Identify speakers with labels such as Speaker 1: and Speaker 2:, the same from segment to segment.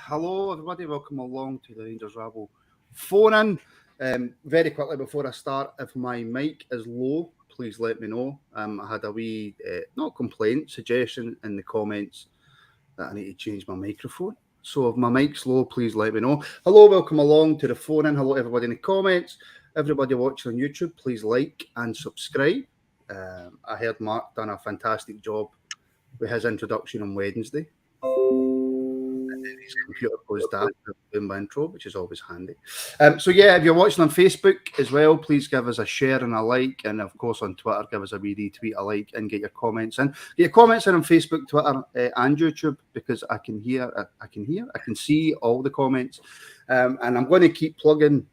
Speaker 1: Hello, everybody. Welcome along to the Rangers Rabble phone in. Very quickly before I start, if my mic is low, please let me know. I had a wee, not complaint, suggestion in the comments that I need to change my microphone. So if my mic's low, please let me know. Hello, welcome along to the phone in. Hello, everybody in the comments. Everybody watching on YouTube, please like and subscribe. I heard Mark done a fantastic job with his introduction on Wednesday. His computer goes down doing my intro, which is always handy. So yeah, if you're watching on Facebook as well, please give us a share and a like, and of course on Twitter, give us a wee retweet, a like, and get your comments in. Get your comments in on Facebook, Twitter, and YouTube, because I can see all the comments, and I'm going to keep plugging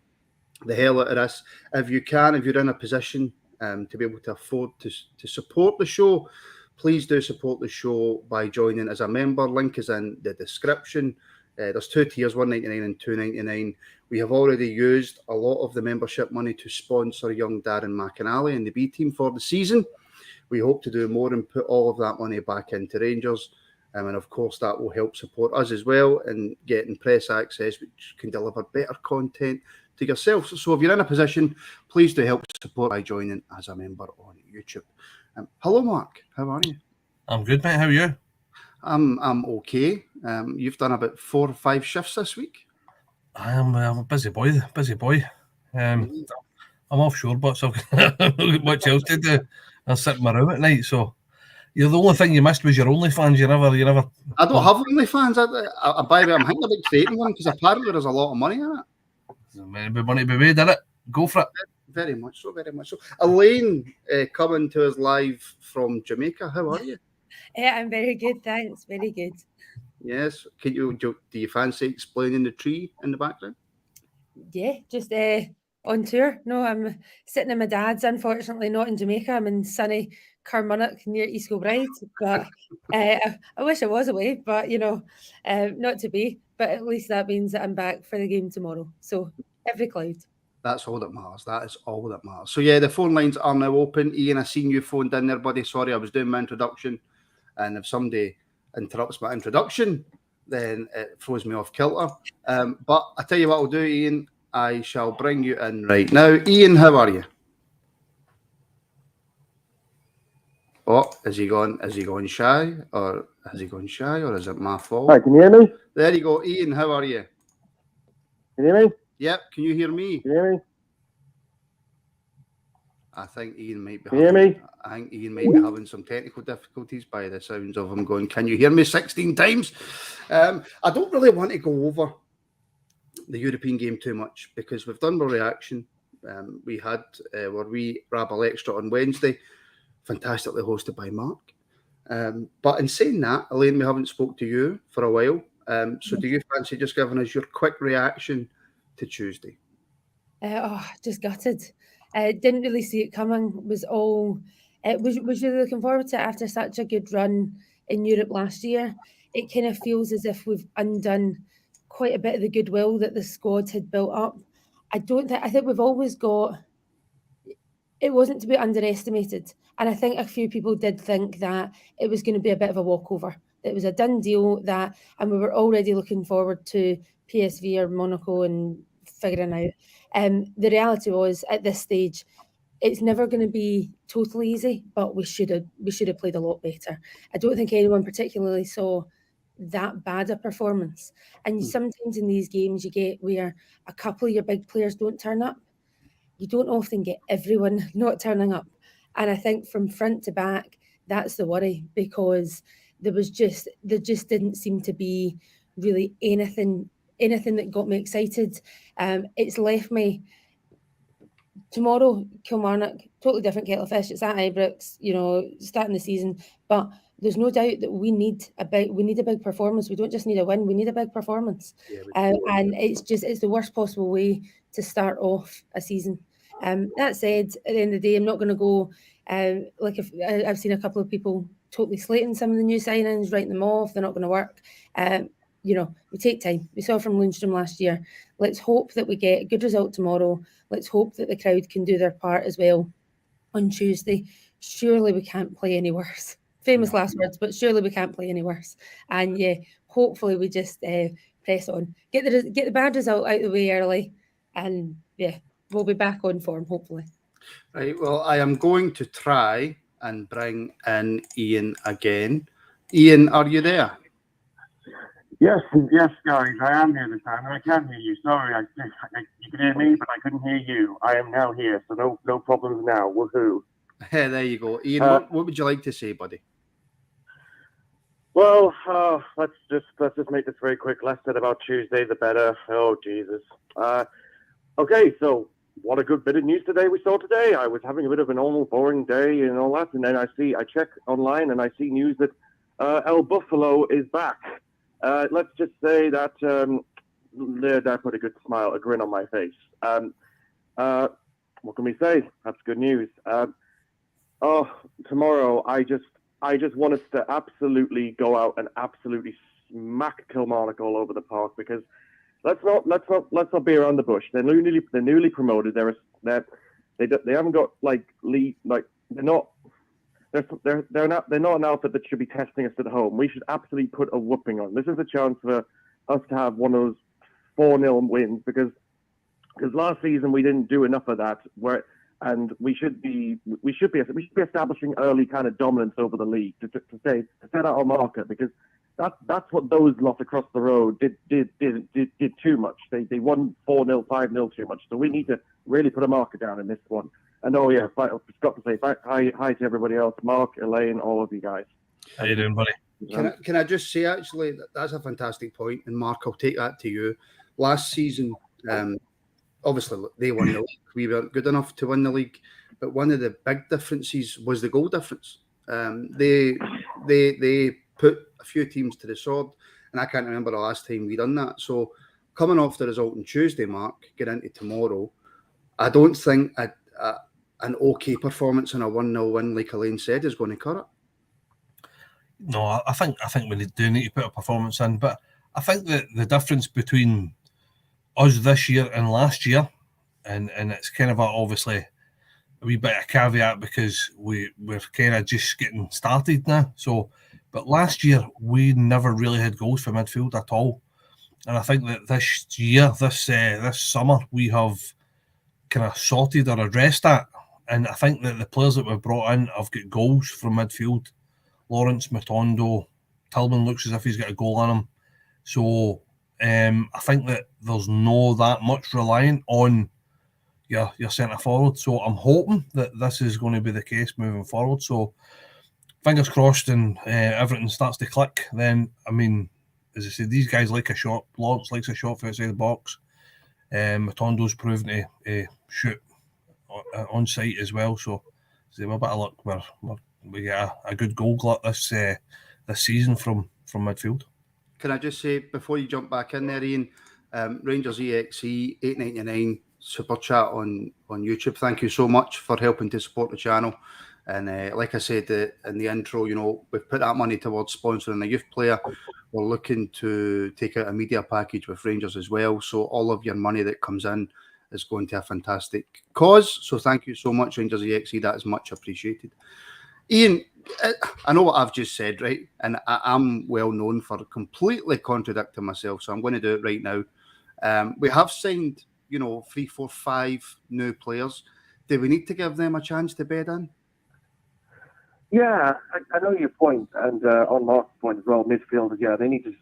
Speaker 1: the hell out of this. If you're in a position to be able to afford to support the show, please do support the show by joining as a member. Link is in the description. There's two tiers, $1.99 and $2.99. We have already used a lot of the membership money to sponsor young Darren McInally and the B team for the season. We hope to do more and put all of that money back into Rangers. And of course, that will help support us as well in getting press access, which can deliver better content to yourselves. So if you're in a position, please do help support by joining as a member on YouTube. Hello, Mark. How are you?
Speaker 2: I'm good, mate. How are you?
Speaker 1: I'm okay. You've done about 4 or 5 shifts this week.
Speaker 2: I'm a busy boy. I'm offshore, but so I've got much else to do. I sit in my room at night, so the only thing you missed was your OnlyFans. You never.
Speaker 1: I don't have OnlyFans. By the way, I'm thinking about creating one because apparently there's a lot of money in it.
Speaker 2: Maybe money be made, innit? Go for it.
Speaker 1: Very much so, very much so. Elaine, coming to us live from Jamaica. How are you?
Speaker 3: Yeah, I'm very good, thanks. Very good.
Speaker 1: Yes. Do you fancy explaining the tree in the background?
Speaker 3: Yeah, just on tour. No, I'm sitting in my dad's, unfortunately, not in Jamaica. I'm in sunny Carmunnock near East Kilbride. But I wish I was away, but, not to be. But at least that means that I'm back for the game tomorrow. So every cloud.
Speaker 1: That's all that matters. That is all that matters. So, yeah, the phone lines are now open. Ian, I seen you phoned in there, buddy. Sorry, I was doing my introduction. And if somebody interrupts my introduction, then it throws me off kilter. But I tell you what I'll do, Ian. I shall bring you in right now. Ian, how are you? Oh, is he gone shy? Or has he gone shy? Or is it my fault?
Speaker 4: Hi, can you hear me?
Speaker 1: There you go. Ian, how are you?
Speaker 4: Can you hear me?
Speaker 1: Yep, can you hear me?
Speaker 4: Can you hear me?
Speaker 1: I think Ian might be having some technical difficulties by the sounds of him going, can you hear me 16 times? I don't really want to go over the European game too much because we've done our reaction. We had our wee Rabble Extra on Wednesday, fantastically hosted by Mark. But in saying that, Elaine, we haven't spoke to you for a while. So do you fancy just giving us your quick reaction to Tuesday?
Speaker 3: Just gutted. Didn't really see it coming. Was really looking forward to it after such a good run in Europe last year. It kind of feels as if we've undone quite a bit of the goodwill that the squad had built up. I think we've always got. It wasn't to be underestimated, and I think a few people did think that it was going to be a bit of a walkover. It was a done deal and we were already looking forward to PSV or Monaco and figuring out. The reality was at this stage, it's never going to be totally easy, but we should have played a lot better. I don't think anyone particularly saw that bad a performance. And sometimes in these games you get where a couple of your big players don't turn up. You don't often get everyone not turning up. And I think from front to back, that's the worry because there just didn't seem to be really anything that got me excited. It's left me tomorrow, Kilmarnock, totally different kettle of fish. It's at Ibrox, starting the season. But there's no doubt that we need a big performance. We don't just need a win, we need a big performance. And it's the worst possible way to start off a season. That said, at the end of the day, I'm not going to go if I've seen a couple of people totally slating some of the new signings, writing them off, they're not going to work. We take time. We saw from Lundstrom last year. Let's hope that we get a good result tomorrow. Let's hope that the crowd can do their part as well on Tuesday. Surely we can't play any worse. Famous last words, but surely we can't play any worse. And yeah, hopefully we just press on. Get the bad result out of the way early, and yeah, we'll be back on form, hopefully.
Speaker 1: Right, well, I am going to try and bring in Ian again. Ian, are you there?
Speaker 4: Yes, guys, I am here this time, and I can hear you. Sorry, you can hear me, but I couldn't hear you. I am now here, so no problems now. Woohoo!
Speaker 1: There you go, Ian. What would you like to say, buddy?
Speaker 4: Well, let's just make this very quick. Less said about Tuesday, the better. Oh Jesus. Okay, so what a good bit of news today we saw today. I was having a bit of a normal, boring day and all that, and then I check online and I see news that El Buffalo is back. Let's just say that that put a good smile, a grin on my face. What can we say? That's good news. Tomorrow I just want us to absolutely go out and absolutely smack Kilmarnock all over the park, because let's not be around the bush. They're newly promoted. They haven't got they're not an outfit that should be testing us at home. We should absolutely put a whooping on. This is a chance for us to have one of those 4-0 wins, because last season we didn't do enough of that. And we should be establishing early kind of dominance over the league to set out our marker, because that's what those lot across the road did too much. They won 4-0, 5-0 too much. So we need to really put a marker down in this one. And I forgot to say hi to everybody else, Mark, Elaine, all of you guys.
Speaker 2: How you doing, buddy?
Speaker 1: Can I just say, actually, that's a fantastic point, and Mark, I'll take that to you. Last season, obviously they won the league. We weren't good enough to win the league, but one of the big differences was the goal difference. They put a few teams to the sword, and I can't remember the last time we done that. So coming off the result on Tuesday, Mark, get into tomorrow, I don't think an okay performance and a 1-0 win, like Elaine said, is going to cut it.
Speaker 2: No, I think we do need to put a performance in, but I think that the difference between us this year and last year, and it's kind of obviously a wee bit of caveat because we're kind of just getting started now. So, but last year we never really had goals for midfield at all, and I think that this year, this summer, we have kind of sorted or addressed that. And I think that the players that we've brought in have got goals from midfield. Lawrence, Matondo, Tillman looks as if he's got a goal on him. So I think that there's no that much reliant on your centre forward. So I'm hoping that this is going to be the case moving forward. So fingers crossed and everything starts to click. Then, I mean, as I said, these guys like a shot. Lawrence likes a shot from outside the box. Matondo's proven to shoot on site as well, so with a bit of luck, we get a good goal glut this season from midfield.
Speaker 1: Can I just say, before you jump back in there, Ian, Rangers EXE 899 super chat on YouTube. Thank you so much for helping to support the channel. And like I said in the intro, we've put that money towards sponsoring a youth player. We're looking to take out a media package with Rangers as well. So all of your money that comes in is going to a fantastic cause. So thank you so much, Rangers EXE. That is much appreciated. Ian, I know what I've just said, right? And I'm well known for completely contradicting myself. So I'm going to do it right now. We have signed, 3, 4, 5 new players. Do we need to give them a chance to bed in?
Speaker 4: Yeah, I know your point, and on Mark's point as well. Midfield, yeah, they need to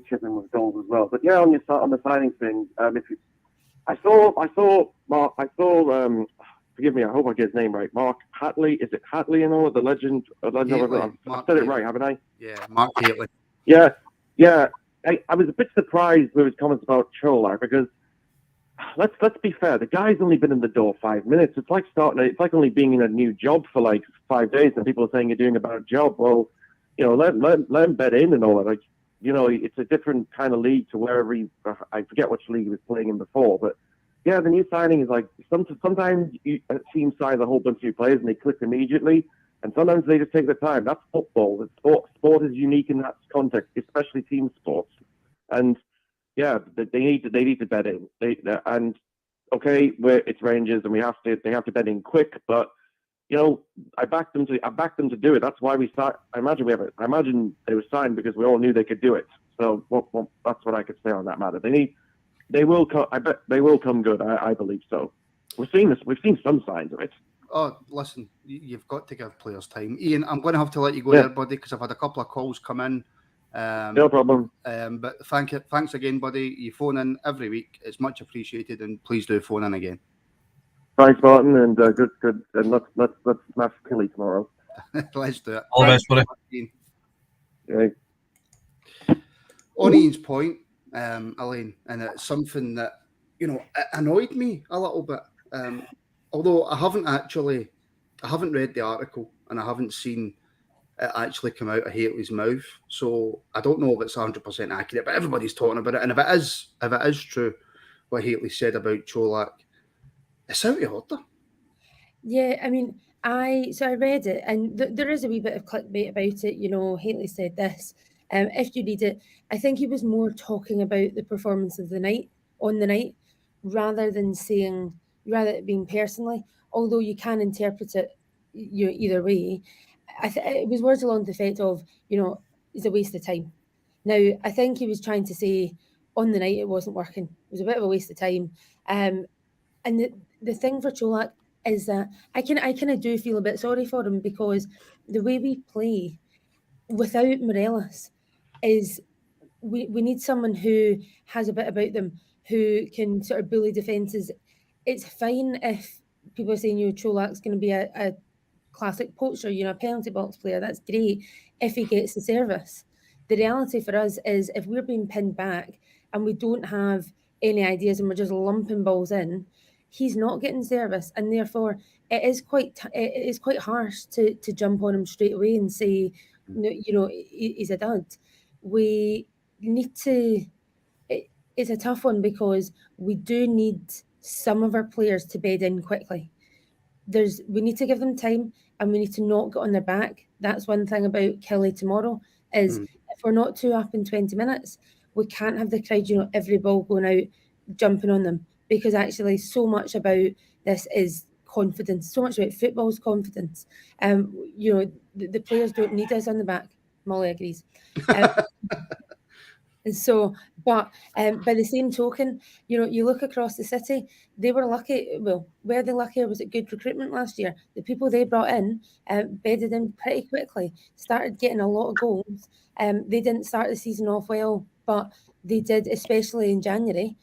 Speaker 4: chip in with goals as well. But yeah, on the signing thing, I saw Mark. Forgive me, I hope I get his name right. Mark Hatley. Is it Hatley? The legend. I've said it right, haven't I?
Speaker 1: Yeah, Mark Hatley.
Speaker 4: Yeah. I was a bit surprised with his comments about Cholar, because let's be fair. The guy's only been in the door 5 minutes. It's like only being in a new job for like 5 days, and people are saying you're doing a bad job. Well, let him bed in and all that. It's a different kind of league to wherever I forget which league he was playing in before, but yeah, the new signing is like sometimes teams sign a whole bunch of new players and they click immediately, and sometimes they just take their time. That's football. Sport is unique in that context, especially team sports. And yeah, they need to bed in. It's Rangers and they have to bed in quick, but I backed them to do it. That's why we start. I imagine they were signed because we all knew they could do it. So that's what I could say on that matter. They will come. I bet they will come good. I believe so. We've seen some signs of it.
Speaker 1: Oh, listen, you've got to give players time. Ian, I'm going to have to let you go
Speaker 4: Yeah.
Speaker 1: there, buddy, because I've had a couple of calls come in.
Speaker 4: No problem.
Speaker 1: But thanks again, buddy. You phone in every week. It's much appreciated, and please do phone in again.
Speaker 4: Thanks, Martin, and good. And let's smash Killy tomorrow.
Speaker 1: Let's do it.
Speaker 2: All the best, buddy.
Speaker 1: Ian.
Speaker 4: Yeah.
Speaker 1: On Ian's point, Elaine, and it's something that annoyed me a little bit. Although I haven't read the article and I haven't seen it actually come out of Haley's mouth, so I don't know if it's 100% accurate. But everybody's talking about it, and if it is true, what Haley said about Čolak, it's out of order.
Speaker 3: Yeah, I mean, I read it, and there is a wee bit of clickbait about it. Haley said this. If you read it, I think he was more talking about the performance of the night, rather than it being personally. Although you can interpret it either way. It was words along the effect of, it's a waste of time. Now, I think he was trying to say on the night it wasn't working. It was a bit of a waste of time. And the thing for Čolak is that I kind of do feel a bit sorry for him, because the way we play without Morelos is we need someone who has a bit about them, who can sort of bully defences. It's fine if people are saying, Čolak's going to be a classic poacher, a penalty box player. That's great if he gets the service. The reality for us is if we're being pinned back and we don't have any ideas and we're just lumping balls in, he's not getting service, and therefore it is quite harsh to jump on him straight away and say, he's a dud. We need to. It's a tough one, because we do need some of our players to bed in quickly. We need to give them time, and we need to not get on their back. That's one thing about Kelly tomorrow is if we're not 2 up in 20 minutes, we can't have the crowd, every ball going out, jumping on them, because actually so much about this is confidence. So much about football is confidence. The players don't need us on the back. Molly agrees. So, but by the same token, you look across the city, they were lucky. Well, were they lucky, or was it good recruitment last year? The people they brought in bedded in pretty quickly, started getting a lot of goals. They didn't start the season off well, but they did, especially in January,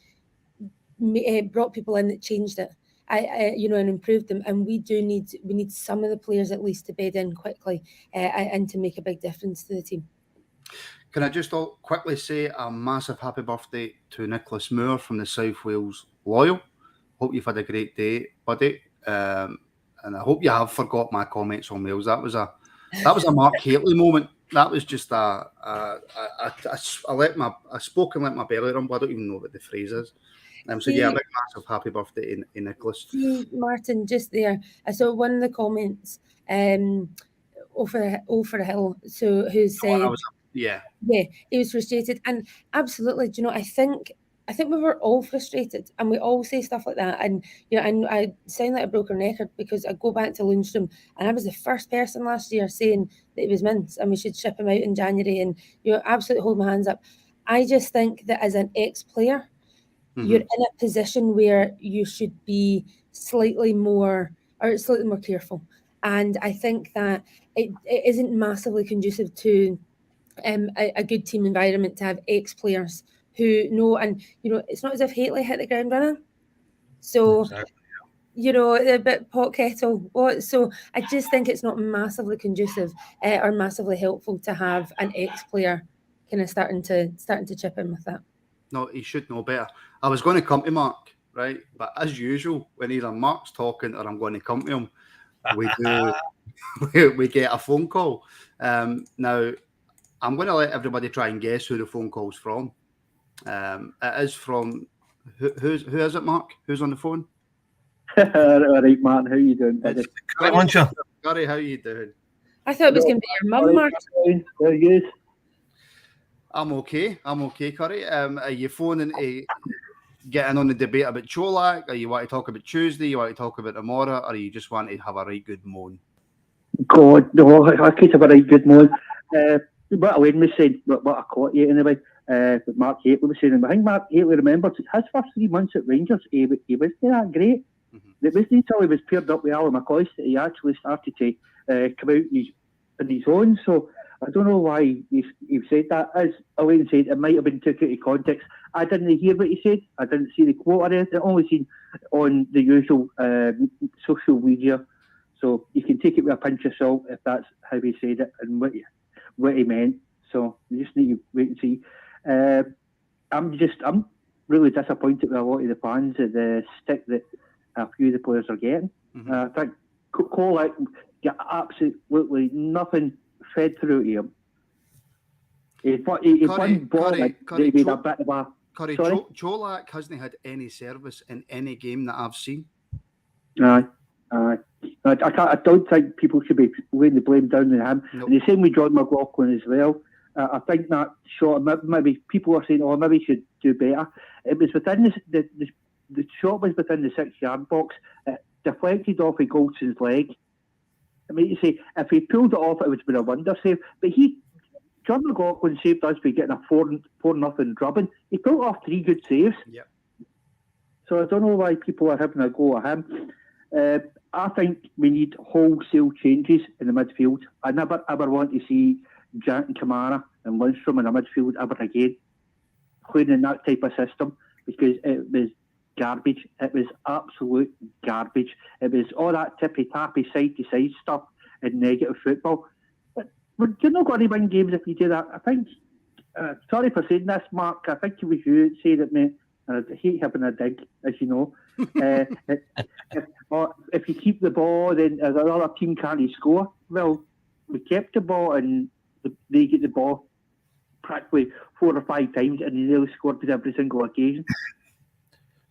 Speaker 3: brought people in that changed it. And improved them. And we need some of the players at least to bed in quickly and to make a big difference to the team.
Speaker 1: Can I just quickly say a massive happy birthday to Nicholas Moore from the South Wales Loyal. Hope you've had a great day, buddy. And I hope you have forgot my comments on Wales. That was a Mark Haley moment. That was just I spoke and let my belly rumble. I don't even know what the phrase is. So yeah, a big massive happy birthday in Nicholas.
Speaker 3: See, Martin, just there, I saw one of the comments over a hill, so who said,
Speaker 1: yeah,
Speaker 3: he was frustrated, and absolutely, I think we were all frustrated, and we all say stuff like that, and I sound like a broken record, because I go back to Lundstrom, and I was the first person last year saying that he was mince and we should ship him out in January, and absolutely hold my hands up. I just think that as an ex-player, you're in a position where you should be slightly more careful, and I think that it isn't massively conducive to a good team environment to have ex-players who know, and it's not as if Haley hit the ground running, so exactly. A bit pot kettle. So I just think it's not massively conducive or massively helpful to have an ex-player kind of starting to chip in with that.
Speaker 1: No, he should know better. I was going to come to Mark, right? But as usual, when either Mark's talking or I'm going to come to him, we get a phone call. Now, I'm going to let everybody try and guess who the phone call's from. It is from... Who is it, Mark? Who's on the phone?
Speaker 5: All right, Martin. How you doing, buddy?
Speaker 1: Gary, how you doing?
Speaker 3: I thought it was going to be your mum, Martin.
Speaker 5: Very good.
Speaker 1: I'm okay, Curry. Are you phoning to get in on the debate about Čolak? Or you want to talk about Tuesday? You want to talk about tomorrow? Or you just want to have a right good moan?
Speaker 5: God, no, I could have a right good moan. What Elaine was saying, what I caught you anyway. But Mark Hateley was saying, and I think Mark Hateley remembers his first 3 months at Rangers, he wasn't that great. It wasn't until he was paired up with Alan McCoist that he actually started to come out in his own. So I don't know why he said that. As Elaine said, it might have been took out of context. I didn't hear what he said. I didn't see the quote or anything. I only seen on the usual social media. So you can take it with a pinch of salt if that's how he said it and what he meant. So you just need to wait and see. I'm really disappointed with a lot of the fans at the stick that a few of the players are getting. I think Cole get absolutely nothing fed through to him. He won ball like they made a bit of a.
Speaker 1: Curry, Cholak hasn't had any service in any game that I've seen.
Speaker 5: Aye. I don't think people should be laying the blame down on him.
Speaker 1: Nope.
Speaker 5: And the same with John McLaughlin as well. I think that shot, maybe people are saying, "Oh, maybe he should do better." It was within the shot was within the 6-yard box. It deflected off of Goldson's leg. I mean, you say if he pulled it off, it would have been a wonder save. But John McLaughlin saved us by getting a 4-0 drubbing. He pulled off 3 good saves.
Speaker 1: Yep.
Speaker 5: So I don't know why people are having a go at him. I think we need wholesale changes in the midfield. I never ever want to see Jack and Kamara and Lundstrom in the midfield ever again, playing in that type of system, because it was garbage. It was absolute garbage. It was all that tippy-tappy, side-to-side stuff and negative football. But you're not going to win games if you do that. I think, sorry for saying this, Mark, I think it was you that said it, mate, and I hate having a dig, as you know. If you keep the ball, then another team can't score. Well, we kept the ball and they get the ball practically 4 or 5 times and they nearly scored with every single occasion.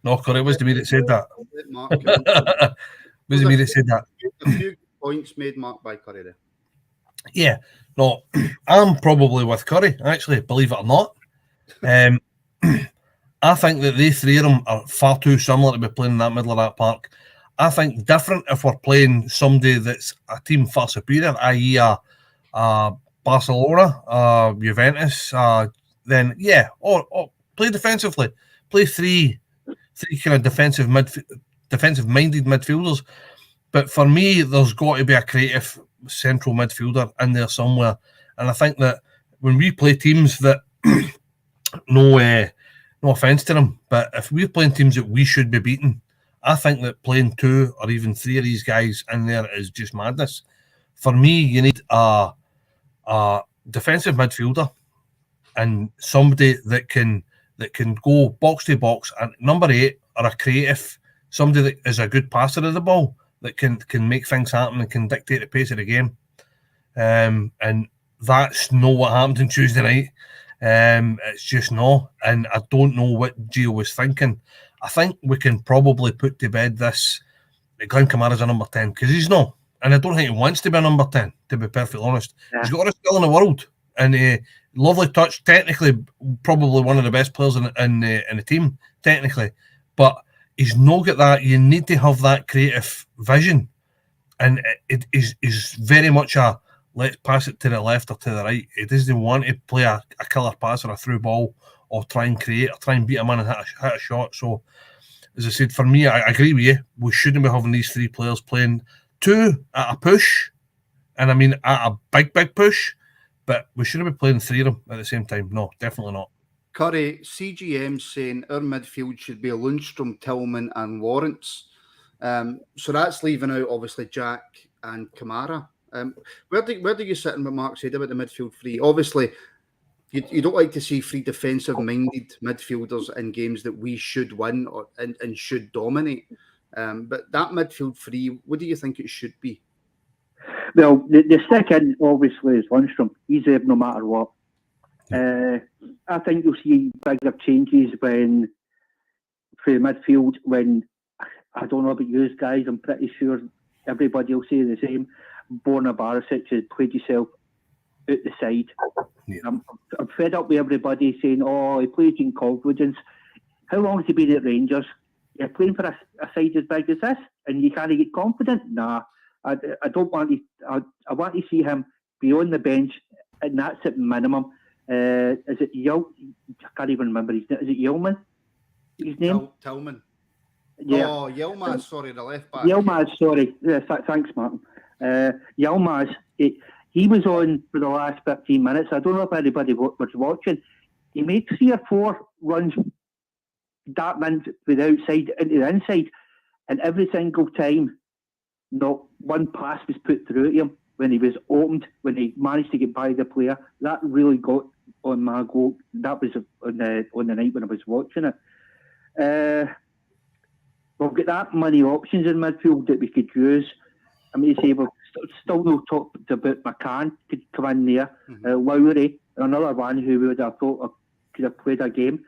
Speaker 2: No, Curry, it was the me that said that.
Speaker 1: Mark,
Speaker 2: was the me that said that.
Speaker 1: A few points made, Mark, by Curry there.
Speaker 2: Yeah, no, I'm probably with Curry, actually, believe it or not. I think that the 3 of them are far too similar to be playing in that middle of that park. I think different if we're playing somebody that's a team far superior, i.e. Barcelona, Juventus, then yeah, or play defensively. Play 3 kind of defensive-minded midfielders. But for me, there's got to be a creative central midfielder in there somewhere. And I think that when we play teams that, no offence to them, but if we're playing teams that we should be beating, I think that playing 2 or even 3 of these guys in there is just madness. For me, you need a defensive midfielder and somebody that can go box to box, and number 8, or a creative, somebody that is a good passer of the ball, that can make things happen and can dictate the pace of the game. And that's not what happened on Tuesday night. It's just no. And I don't know what Gio was thinking. I think we can probably put to bed this that Glenn Kamara's a number 10, because he's not. And I don't think he wants to be a number 10, to be perfectly honest. Yeah. He's got a skill in the world. And lovely touch, technically probably one of the best players in the team, technically. But he's not got that. You need to have that creative vision. And it is very much a let's pass it to the left or to the right. He doesn't want to play a killer pass or a through ball or try and create or try and beat a man and hit a shot. So, as I said, for me, I agree with you. We shouldn't be having these 3 players playing 2 at a push. And I mean, at a big push. But we shouldn't be playing 3 of them at the same time. No, definitely not.
Speaker 1: Curry, CGM saying our midfield should be Lundstrom, Tillman and Lawrence. So that's leaving out, obviously, Jack and Kamara. Where do you sit in what Mark said about the midfield 3? Obviously, you don't like to see 3 defensive-minded midfielders in games that we should win and should dominate. But that midfield 3, what do you think it should be?
Speaker 5: Well, the second, obviously, is Lundstrom. He's there no matter what. I think you'll see bigger changes for the midfield when, I don't know about you guys, I'm pretty sure everybody will say the same. Borna Barisic has played himself out the side. Yeah. I'm fed up with everybody saying, oh, he plays in confidence. How long has he been at Rangers? You're playing for a side as big as this and you can't get confident? Nah. I don't want to. I want to see him be on the bench, and that's at minimum. Is it I can't even remember his name. Is it Yeoman? His name?
Speaker 1: Tillman.
Speaker 5: Yeah.
Speaker 1: Oh, Yilmaz, sorry, the left back.
Speaker 5: Yilmaz, sorry. Yes, thanks, Martin. Yilmaz, he was on for the last 15 minutes. I don't know if anybody was watching. He made 3 or 4 runs that meant with the outside into the inside, and every single time, not one pass was put through to him when he was opened, when he managed to get by the player. That really got on my goal. That was on the night when I was watching it. We've got that many options in midfield that we could use. I mean, we've still no talked about McCann could come in there. Lowry, another one who would have thought could have played a game.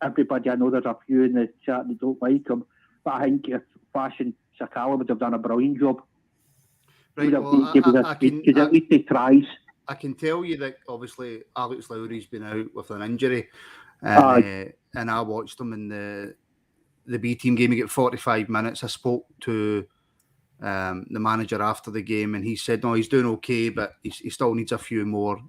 Speaker 5: Everybody, I know there's a few in the chat that don't like him, but I think if Fashion Sakala would have done a brilliant job.
Speaker 1: Right,
Speaker 5: Because at least he tries.
Speaker 1: I can tell you that obviously Alex Lowry's been out with an injury, and I watched him in the B team game. He got 45 minutes. I spoke to the manager after the game, and he said no, he's doing okay, but he still needs a few more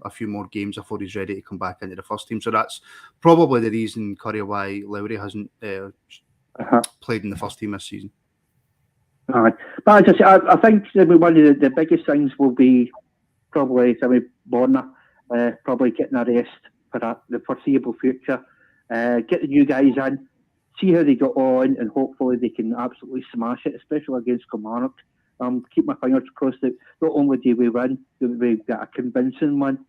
Speaker 1: games before he's ready to come back into the first team. So that's probably the reason, Curry, why Lowry hasn't played in the first team this season.
Speaker 5: But as I say, I think one of the biggest things will be probably Timmy Borna probably getting a rest for the foreseeable future. Get the new guys in, see how they get on, and hopefully they can absolutely smash it, especially against Kilmarnock. Keep my fingers crossed that not only do we win, but we get a convincing one.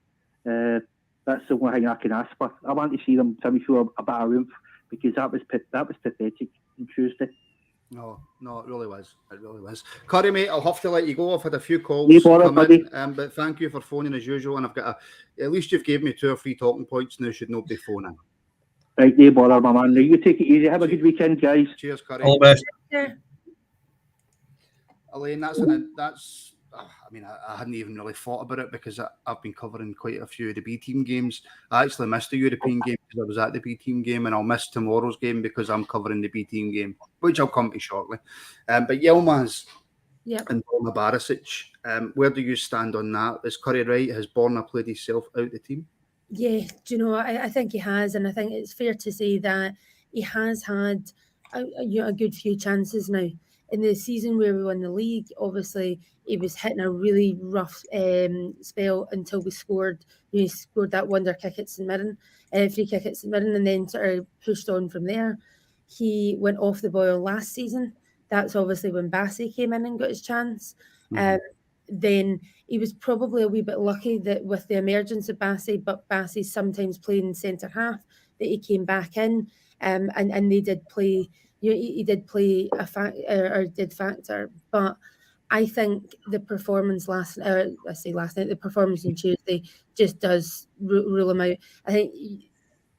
Speaker 5: That's the only thing I can ask for. I want to see them show a bit of oomph, because that was pathetic on Tuesday.
Speaker 1: No, it really was. It really was. Curry, mate, I'll have to let you go. I've had a few calls
Speaker 5: come in,
Speaker 1: but thank you for phoning as usual. And I've got at least you've gave me 2 or 3 talking points. Now should nobody phone in.
Speaker 5: Right, no bother, my man. Now you take it easy. Have a good weekend, guys.
Speaker 1: Cheers, Curry.
Speaker 2: All the best.
Speaker 3: Yeah.
Speaker 1: Elaine, that's. I mean, I hadn't even really thought about it because I've been covering quite a few of the B team games. I actually missed the European game because I was at the B team game, and I'll miss tomorrow's game because I'm covering the B team game, which I'll come to shortly. But Yilmaz and Borna Barisic, where do you stand on that? Is Curry right? Has Borna played himself out the team?
Speaker 3: Yeah, do you know, I think he has, and I think it's fair to say that he has had a good few chances now. In the season where we won the league, obviously he was hitting a really rough spell until we scored. He scored that wonder kick at St Mirren, free kick at St Mirren, and then sort of pushed on from there. He went off the boil last season. That's obviously when Bassey came in and got his chance. Then he was probably a wee bit lucky that with the emergence of Bassey, but Bassey sometimes playing centre half, that he came back in, and they did play. He did play or did factor, but I think the performance last night, the performance on Tuesday just does rule him out. I think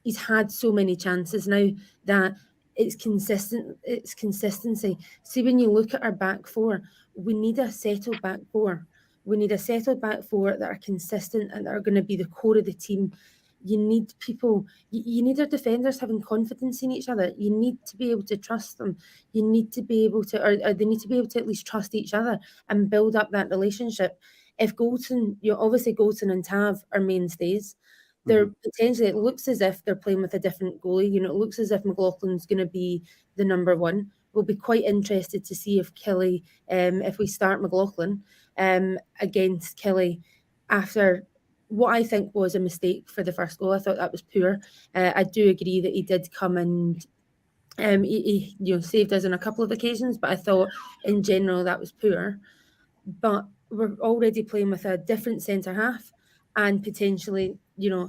Speaker 3: he's had so many chances now that it's consistent. It's consistency. See, when you look at our back four, we need a settled back four. We need a settled back four that are consistent and that are going to be the core of the team. You need people, you need our defenders having confidence in each other. You need to be able to trust them. You need to be able to, or they need to be able to at least trust each other and build up that relationship. If Goulton, obviously Goulton and Tav are mainstays, they're potentially, it looks as if they're playing with a different goalie. It looks as if McLaughlin's going to be the number one. We'll be quite interested to see if Kelly, if we start McLaughlin against Kelly after what I think was a mistake for the first goal. I thought that was poor. I do agree that he did come and he saved us on a couple of occasions, but I thought in general that was poor. But we're already playing with a different centre half and potentially,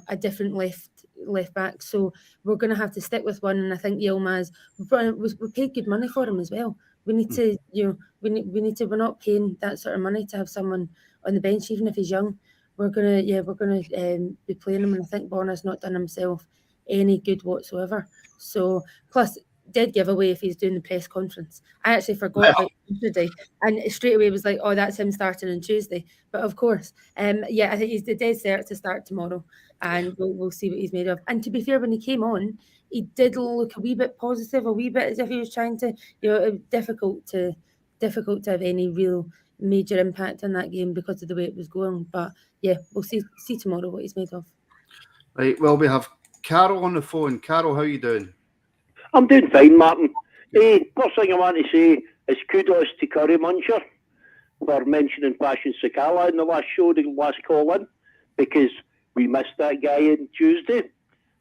Speaker 3: a different left back. So we're going to have to stick with one. And I think Yilmaz, we paid good money for him as well. We need to, we're not paying that sort of money to have someone on the bench, even if he's young. We're gonna be playing him, and I think Borna's not done himself any good whatsoever. So plus dead giveaway if he's doing the press conference. I actually forgot about yesterday, and straight away was like, oh, that's him starting on Tuesday. But of course, I think he's the dead cert to start tomorrow, and we'll see what he's made of. And to be fair, when he came on, he did look a wee bit positive, a wee bit as if he was trying to, difficult to have any real major impact on that game because of the way it was going. But yeah, we'll see tomorrow what he's made of.
Speaker 1: Right, well, we have Carol on the phone. Carol, how are you doing?
Speaker 6: I'm doing fine, Martin. First thing I want to say is kudos to Curry Muncher for mentioning Passion Sakala in the last show, the last call in, because we missed that guy on Tuesday.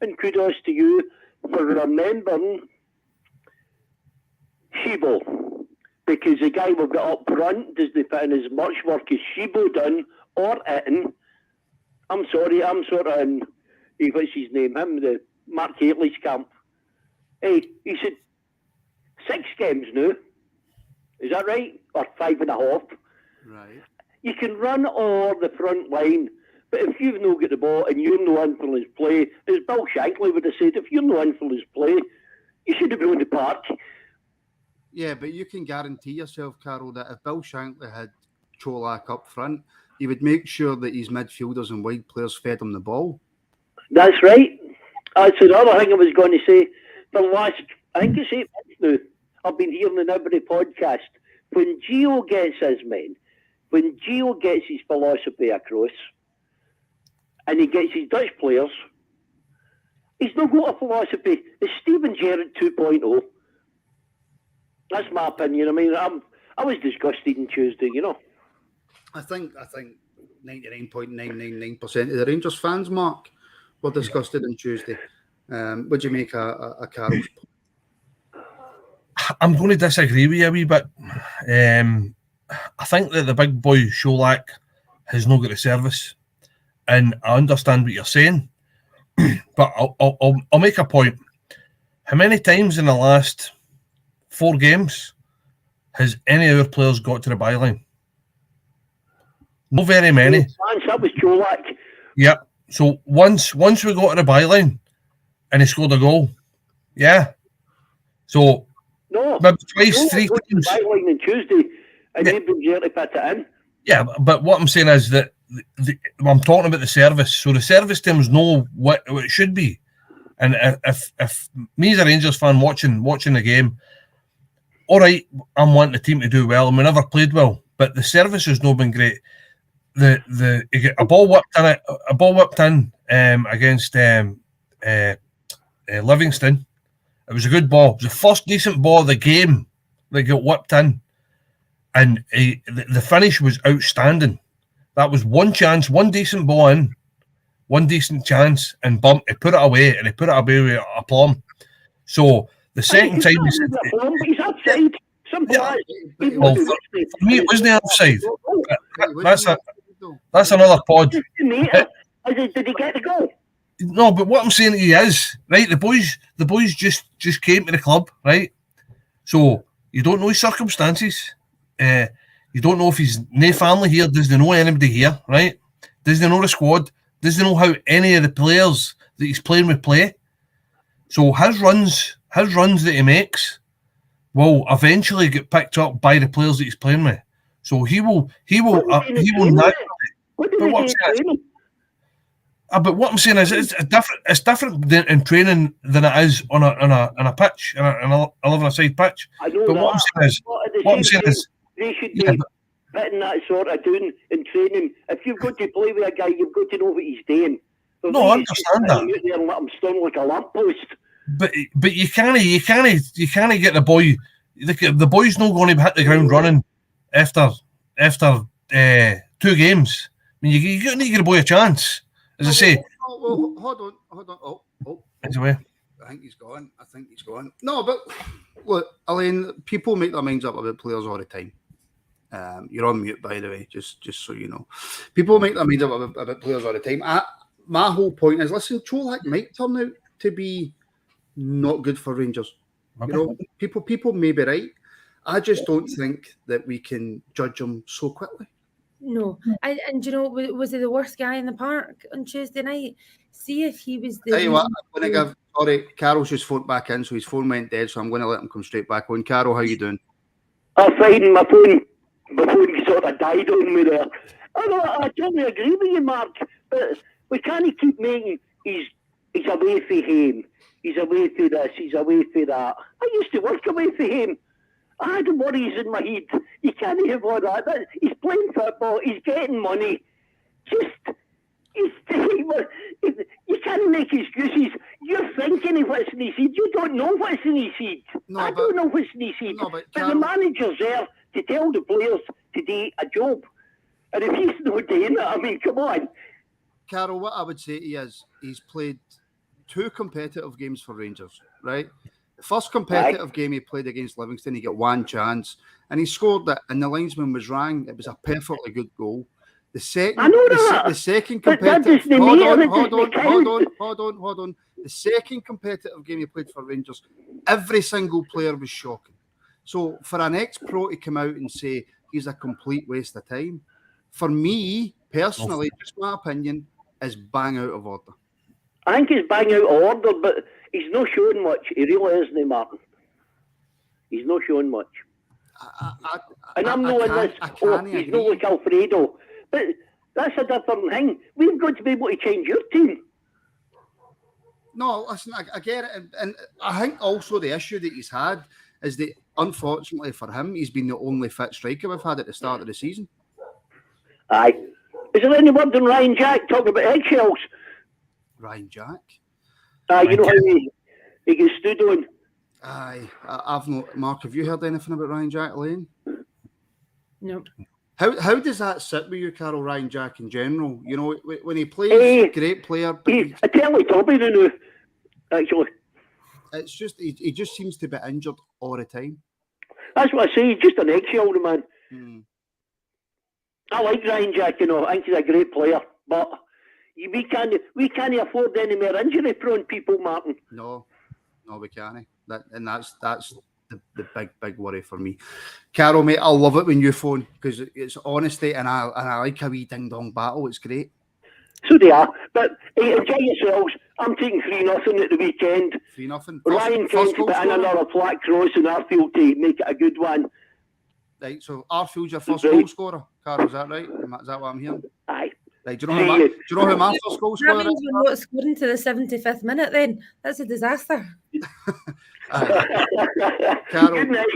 Speaker 6: And kudos to you for remembering Shibo, because the guy we've got up front doesn't put in as much work as Shibo done or Itten. I'm sorry, I'm sort of in, what's his name, the Mark Haley's camp. He said 6 games now. Is that right? Or 5.5?
Speaker 1: Right.
Speaker 6: You can run all the front line, but if you've not got the ball and you're no influence play, as Bill Shankly would have said, if you're no influence play, you should have been on the park.
Speaker 1: Yeah, but you can guarantee yourself, Carol, that if Bill Shankly had Cholak up front, he would make sure that his midfielders and wide players fed him the ball.
Speaker 6: That's right. That's another thing I was going to say. For the last, I think it's 8 months now, I've been hearing in every podcast, when Gio gets his men, when Gio gets his philosophy across, and he gets his Dutch players, he's not got a philosophy. It's Steven Gerrard 2.0. That's my opinion. I mean, I was disgusted on Tuesday, you know.
Speaker 1: I think 99.999% of the Rangers fans, Mark, were disgusted on Tuesday. What do you make a Carol's point?
Speaker 2: I'm going to disagree with you a wee bit. I think that the big boy Cholak has not got the service, and I understand what you're saying, but I'll make a point. How many times in the last 4 games has any of our players got to the byline? Not very many.
Speaker 6: That was Cholak.
Speaker 2: Yep. So once we got to the byline and he scored a goal, yeah. So
Speaker 6: no,
Speaker 2: maybe twice, 3 times.
Speaker 6: Byline on Tuesday, and they've been there to fit it in.
Speaker 2: Yeah, but what I'm saying is that I'm talking about the service. So the service teams know what it should be, and if me as a Rangers fan watching the game, all right, I'm wanting the team to do well, and we never played well, but the service has not been great. You get a ball whipped in against Livingston. It was a good ball. It was the first decent ball of the game that got whipped in, and the finish was outstanding. That was one chance, one decent ball in, one decent chance, and bump. He put it away, and he put it away with aplomb. So the second time
Speaker 6: he's outside.
Speaker 2: Well, for me, it wasn't outside. That's another pod.
Speaker 6: Did he get the goal?
Speaker 2: No, but what I'm saying to you is, right, the boys just came to the club, right? So you don't know his circumstances. You don't know if he's no family here, doesn't know anybody here, right? Doesn't know the squad, doesn't know how any of the players that he's playing with play. So his runs that he makes will eventually get picked up by the players that he's playing with. So he will not. But what I'm saying is, it's different in training than it is on a pitch, on a 11-a-side pitch.
Speaker 6: I know
Speaker 2: but
Speaker 6: that.
Speaker 2: What I'm saying is,
Speaker 6: they should be fitting that sort of doing in training. If you've got to play with a guy, you've got to know what he's doing.
Speaker 2: No, I understand that.
Speaker 6: Out there and let him stand like a lamppost.
Speaker 2: But you can't get the boy. The boy's not going to hit the ground running after 2 games. I mean, you need to give the boy a chance. As I say.
Speaker 1: Hold on. Oh.
Speaker 2: He's away.
Speaker 1: I think he's gone. No, but look, Elaine, people make their minds up about players all the time. You're on mute, by the way, just so you know. People make their minds up about players all the time. My whole point is, listen, Cholak might turn out to be not good for Rangers. You know, people may be right. I just don't think that we can judge him so quickly.
Speaker 3: No, and you know, was he the worst guy in the park on Tuesday night? See if he was the.
Speaker 1: Tell you what, I'm going to give. Sorry, Carol's just phoned back in, so his phone went dead. So I'm going to let him come straight back on. Carol, how you doing?
Speaker 6: I'm fine. My phone sort of died on me there. I totally agree with you, Mark. But we can't keep making he's away from him. He's away from this. He's away from that. I used to work away from him. I had worries in my head. You can't have all that. He's playing football. He's getting money. You can't make excuses. You're thinking of what's in his head. You don't know what's in his head. I don't know what's in his head.
Speaker 1: No,
Speaker 6: but the manager's there to tell the players to do a job. And if he's not doing it, I mean, come on.
Speaker 1: Carol, what I would say to you is he's played 2 competitive games for Rangers, right? The first competitive game he played against Livingston, he got 1 chance and he scored it, and the linesman was rang. It was a perfectly good goal. The second, the second competitive. Hold on. The second competitive game he played for Rangers, every single player was shocking. So for an ex-pro to come out and say he's a complete waste of time, for me personally, just my opinion, is bang out of order.
Speaker 6: I think he's bang out of order, but he's not showing much. He really isn't, Martin. He's not showing much. And I'm not in this. He's not like Alfredo. But that's a different thing. We've got to be able to change your team.
Speaker 1: No, listen, I get it. And I think also the issue that he's had is that, unfortunately for him, he's been the only fit striker we've had at the start of the season.
Speaker 6: Aye. Is there any word on Ryan Jack talking about eggshells?
Speaker 1: Ryan Jack?
Speaker 6: You know how he gets stood on?
Speaker 1: Aye. I've not. Mark, have you heard anything about Ryan Jack, Elaine?
Speaker 3: No.
Speaker 1: How does that sit with you, Carol, Ryan Jack in general? You know, when he plays, great player. But
Speaker 6: I tell you, Toby, now, actually.
Speaker 1: It's just, he just seems to be injured all the time.
Speaker 6: That's what I say, he's just an eggshell, man. I like Ryan Jack, you know, I think he's a great player, but we can't afford any more injury-prone people, Martin.
Speaker 1: No, we can't. That's the big worry for me. Carol, mate, I love it when you phone because it's honesty, and I like a wee ding-dong battle. It's great.
Speaker 6: So they are, but hey, enjoy yourselves. I'm taking 3-0 at the weekend.
Speaker 1: 3-0.
Speaker 6: Ryan Kent put in another flat cross in Arfield to make it a good one.
Speaker 1: Right, so Arfield's your first goal scorer, Carol, is that right? Is that what I'm hearing?
Speaker 6: Aye.
Speaker 1: Right, do you know who my first goal scorer is?
Speaker 3: That means we're not scoring to the 75th minute then. That's a disaster.
Speaker 1: Carol,
Speaker 6: good night.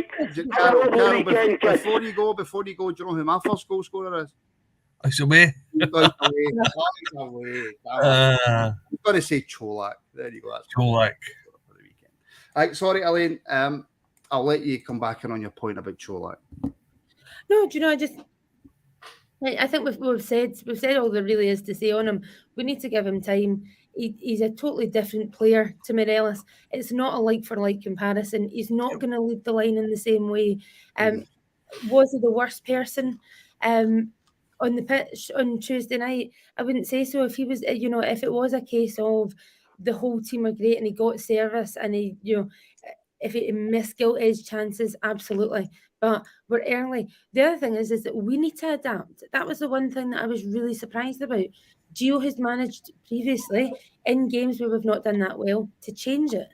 Speaker 1: Carol, before you go, do you know who my first goal scorer is?
Speaker 2: It's away.
Speaker 1: You've got to say Cholak. There you go. That's
Speaker 2: Cholak.
Speaker 1: For the weekend. Right, sorry, Elaine. I'll let you come back in on your point about Cholak.
Speaker 3: No, do you know, I think we've said all there really is to say on him. We need to give him time. He's a totally different player to Morelos. It's not a like-for-like comparison. He's not going to lead the line in the same way. Was he the worst person on the pitch on Tuesday night? I wouldn't say so. If he was, you know, if it was a case of the whole team are great and he got service and he, you know, if he missed gilt-edged chances, absolutely. But we're early. The other thing is that we need to adapt. That was the one thing that I was really surprised about. Gio has managed previously in games where we've not done that well to change it.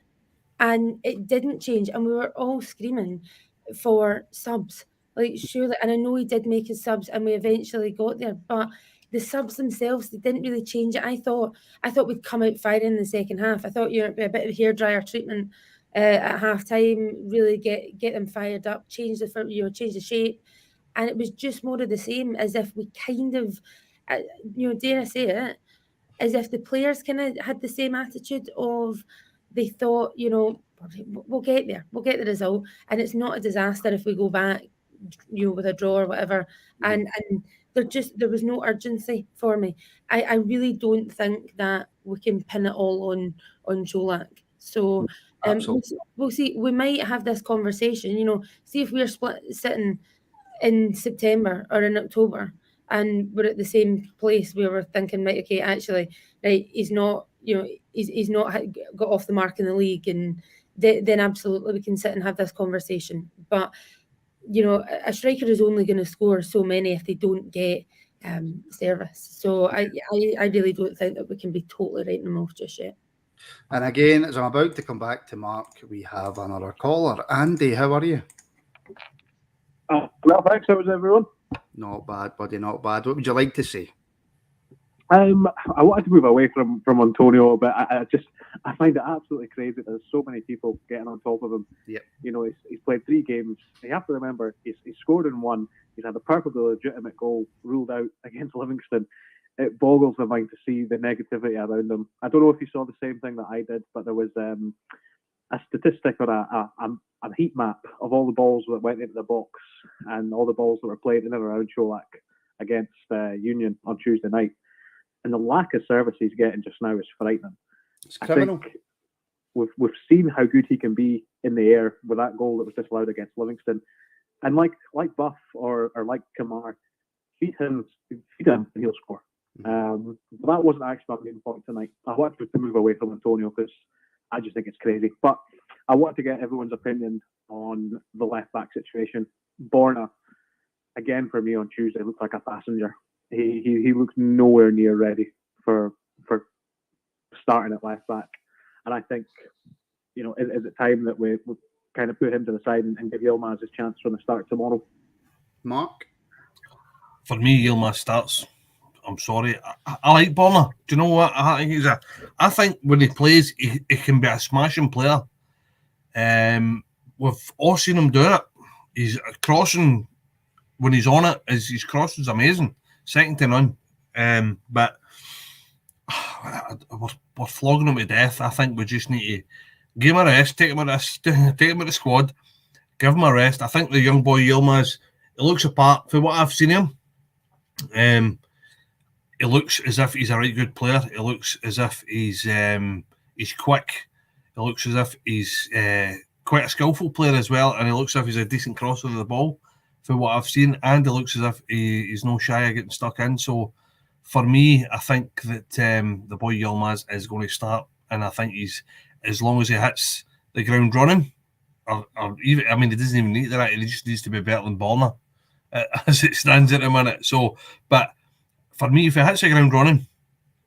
Speaker 3: And it didn't change. And we were all screaming for subs. Like, surely, and I know he did make his subs and we eventually got there, but the subs themselves, they didn't really change it. I thought we'd come out firing in the second half. I thought, you know, a bit of hairdryer treatment at half time, really get them fired up, change the shape. And it was just more of the same, as if we kind of, dare I say it, as if the players kind of had the same attitude of, they thought, you know, we'll get there, we'll get the result, and it's not a disaster if we go back, you know, with a draw or whatever. And there was no urgency for me. I really don't think that we can pin it all on Cholak. So we'll see. We might have this conversation, you know, see if we're sitting in September or in October and we're at the same place where we're thinking, right, okay, actually, right, he's not, you know, he's not got off the mark in the league, and then absolutely we can sit and have this conversation. But, you know, a striker is only going to score so many if they don't get service. So I really don't think that we can be totally writing them off just yet.
Speaker 1: And again, as I'm about to come back to Mark, we have another caller. Andy, how are you?
Speaker 7: Well, thanks. How was everyone?
Speaker 1: Not bad, buddy, not bad. What would you like to say?
Speaker 7: I wanted to move away from Antonio, but I find it absolutely crazy. There's so many people getting on top of him.
Speaker 1: Yep.
Speaker 7: You know, he's played 3 games. You have to remember, he's scored in 1. He's had a perfectly legitimate goal ruled out against Livingston. It boggles the mind to see the negativity around him. I don't know if you saw the same thing that I did, but there was a statistic or a heat map of all the balls that went into the box and all the balls that were played in and around Cholak against Union on Tuesday night. And the lack of service he's getting just now is frightening.
Speaker 1: It's criminal.
Speaker 7: I think we've seen how good he can be in the air with that goal that was disallowed against Livingston. And like Buff or like Kamar, feed him, and he'll score. But that wasn't actually my main point tonight. I wanted to move away from Antonio because I just think it's crazy. But I wanted to get everyone's opinion on the left back situation. Borna, again for me on Tuesday, looked like a passenger. He looked nowhere near ready for starting at left back. And I think, you know, is it time that we kind of put him to the side and give Yilmaz his chance from the start tomorrow?
Speaker 1: Mark?
Speaker 2: For me, Yilmaz starts. I'm sorry. I like Borna. Do you know what? I think when he plays, he can be a smashing player. We've all seen him do it. He's crossing when he's on it. His crossing is amazing, second to none. But we're flogging him to death. I think we just need to give him a rest, take him at the squad, give him a rest. I think the young boy Yilmaz, he looks apart for what I've seen him. He looks as if he's a right good player. He looks as if he's quick. He looks as if he's quite a skillful player as well, and he looks as if he's a decent crosser of the ball for what I've seen, and he looks as if he's no shy of getting stuck in. So for me, I think that the boy Yilmaz is going to start, and I think he's, as long as he hits the ground running, or even, I mean, he doesn't even need that. He just needs to be better than Borna as it stands at the minute. So, but for me, if he hits the ground running,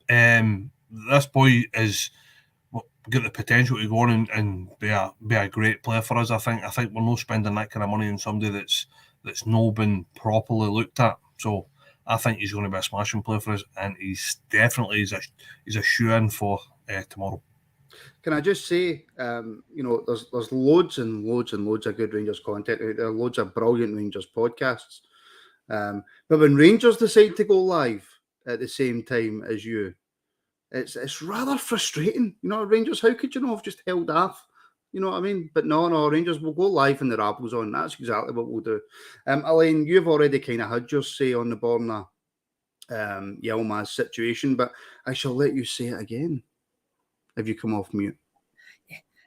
Speaker 2: this boy is got the potential to go on and be a great player for us. I think we're not spending that kind of money on somebody that's not been properly looked at. So I think he's going to be a smashing player for us, and he's definitely he's a shoe-in for tomorrow.
Speaker 1: Can I just say, you know, there's loads and loads and loads of good Rangers content out there, loads of brilliant Rangers podcasts. But when Rangers decide to go live at the same time as you, it's rather frustrating. You know, Rangers, how could you not have just held off? You know what I mean? But no, Rangers will go live and the Rabbles on. That's exactly what we'll do. Elaine, you've already kind of had your say on the Borna Yilmaz situation, but I shall let you say it again if you come off mute.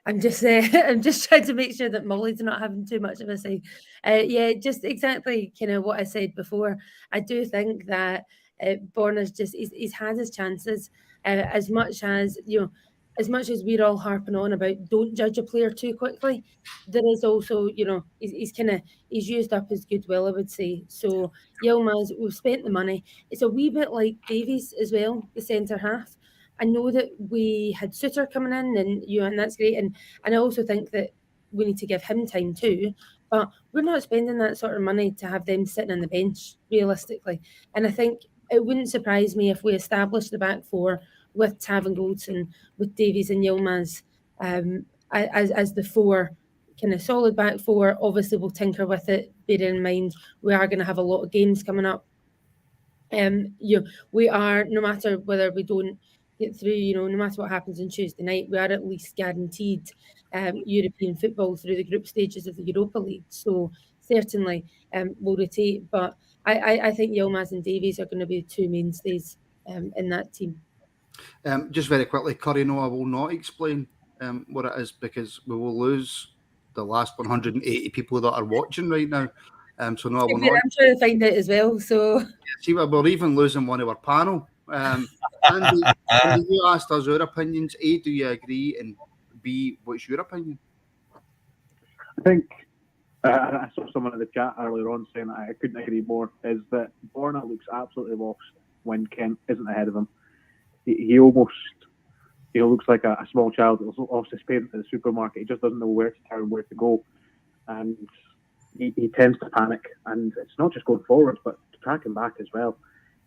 Speaker 3: I'm just trying to make sure that Molly's not having too much of a say. Yeah, just exactly kind of what I said before. I do think that Borna's just he's had his chances. As much as, you know, as much as we're all harping on about don't judge a player too quickly, there is also, you know, he's used up his goodwill, I would say. So Yilmaz, we've spent the money. It's a wee bit like Davies as well, the centre half. I know that we had Suter coming in, and that's great. And I also think that we need to give him time too. But we're not spending that sort of money to have them sitting on the bench, realistically. And I think it wouldn't surprise me if we established the back four with Tav and Goldson, with Davies and Yilmaz as the four kind of solid back four. Obviously, we'll tinker with it, bearing in mind we are going to have a lot of games coming up. We are, no matter whether we don't get through, you know, no matter what happens on Tuesday night, we are at least guaranteed European football through the group stages of the Europa League. So certainly we'll rotate, but I think Yilmaz and Davies are going to be the two mainstays in that team.
Speaker 1: Just very quickly, Curry, no, I will not explain what it is because we will lose the last 180 people that are watching right now. So no, I will not.
Speaker 3: I'm trying to find out as well. So
Speaker 1: see, we're even losing one of our panel. Andy, you asked us our opinions. A, do you agree? And B, what's your opinion?
Speaker 7: I think I saw someone in the chat earlier on saying that I couldn't agree more. Is that Borna looks absolutely lost when Kent isn't ahead of him. He almost, you know, looks like a small child that lost his parents at the supermarket. He just doesn't know where to turn, where to go, and he tends to panic. And it's not just going forward, but tracking back as well.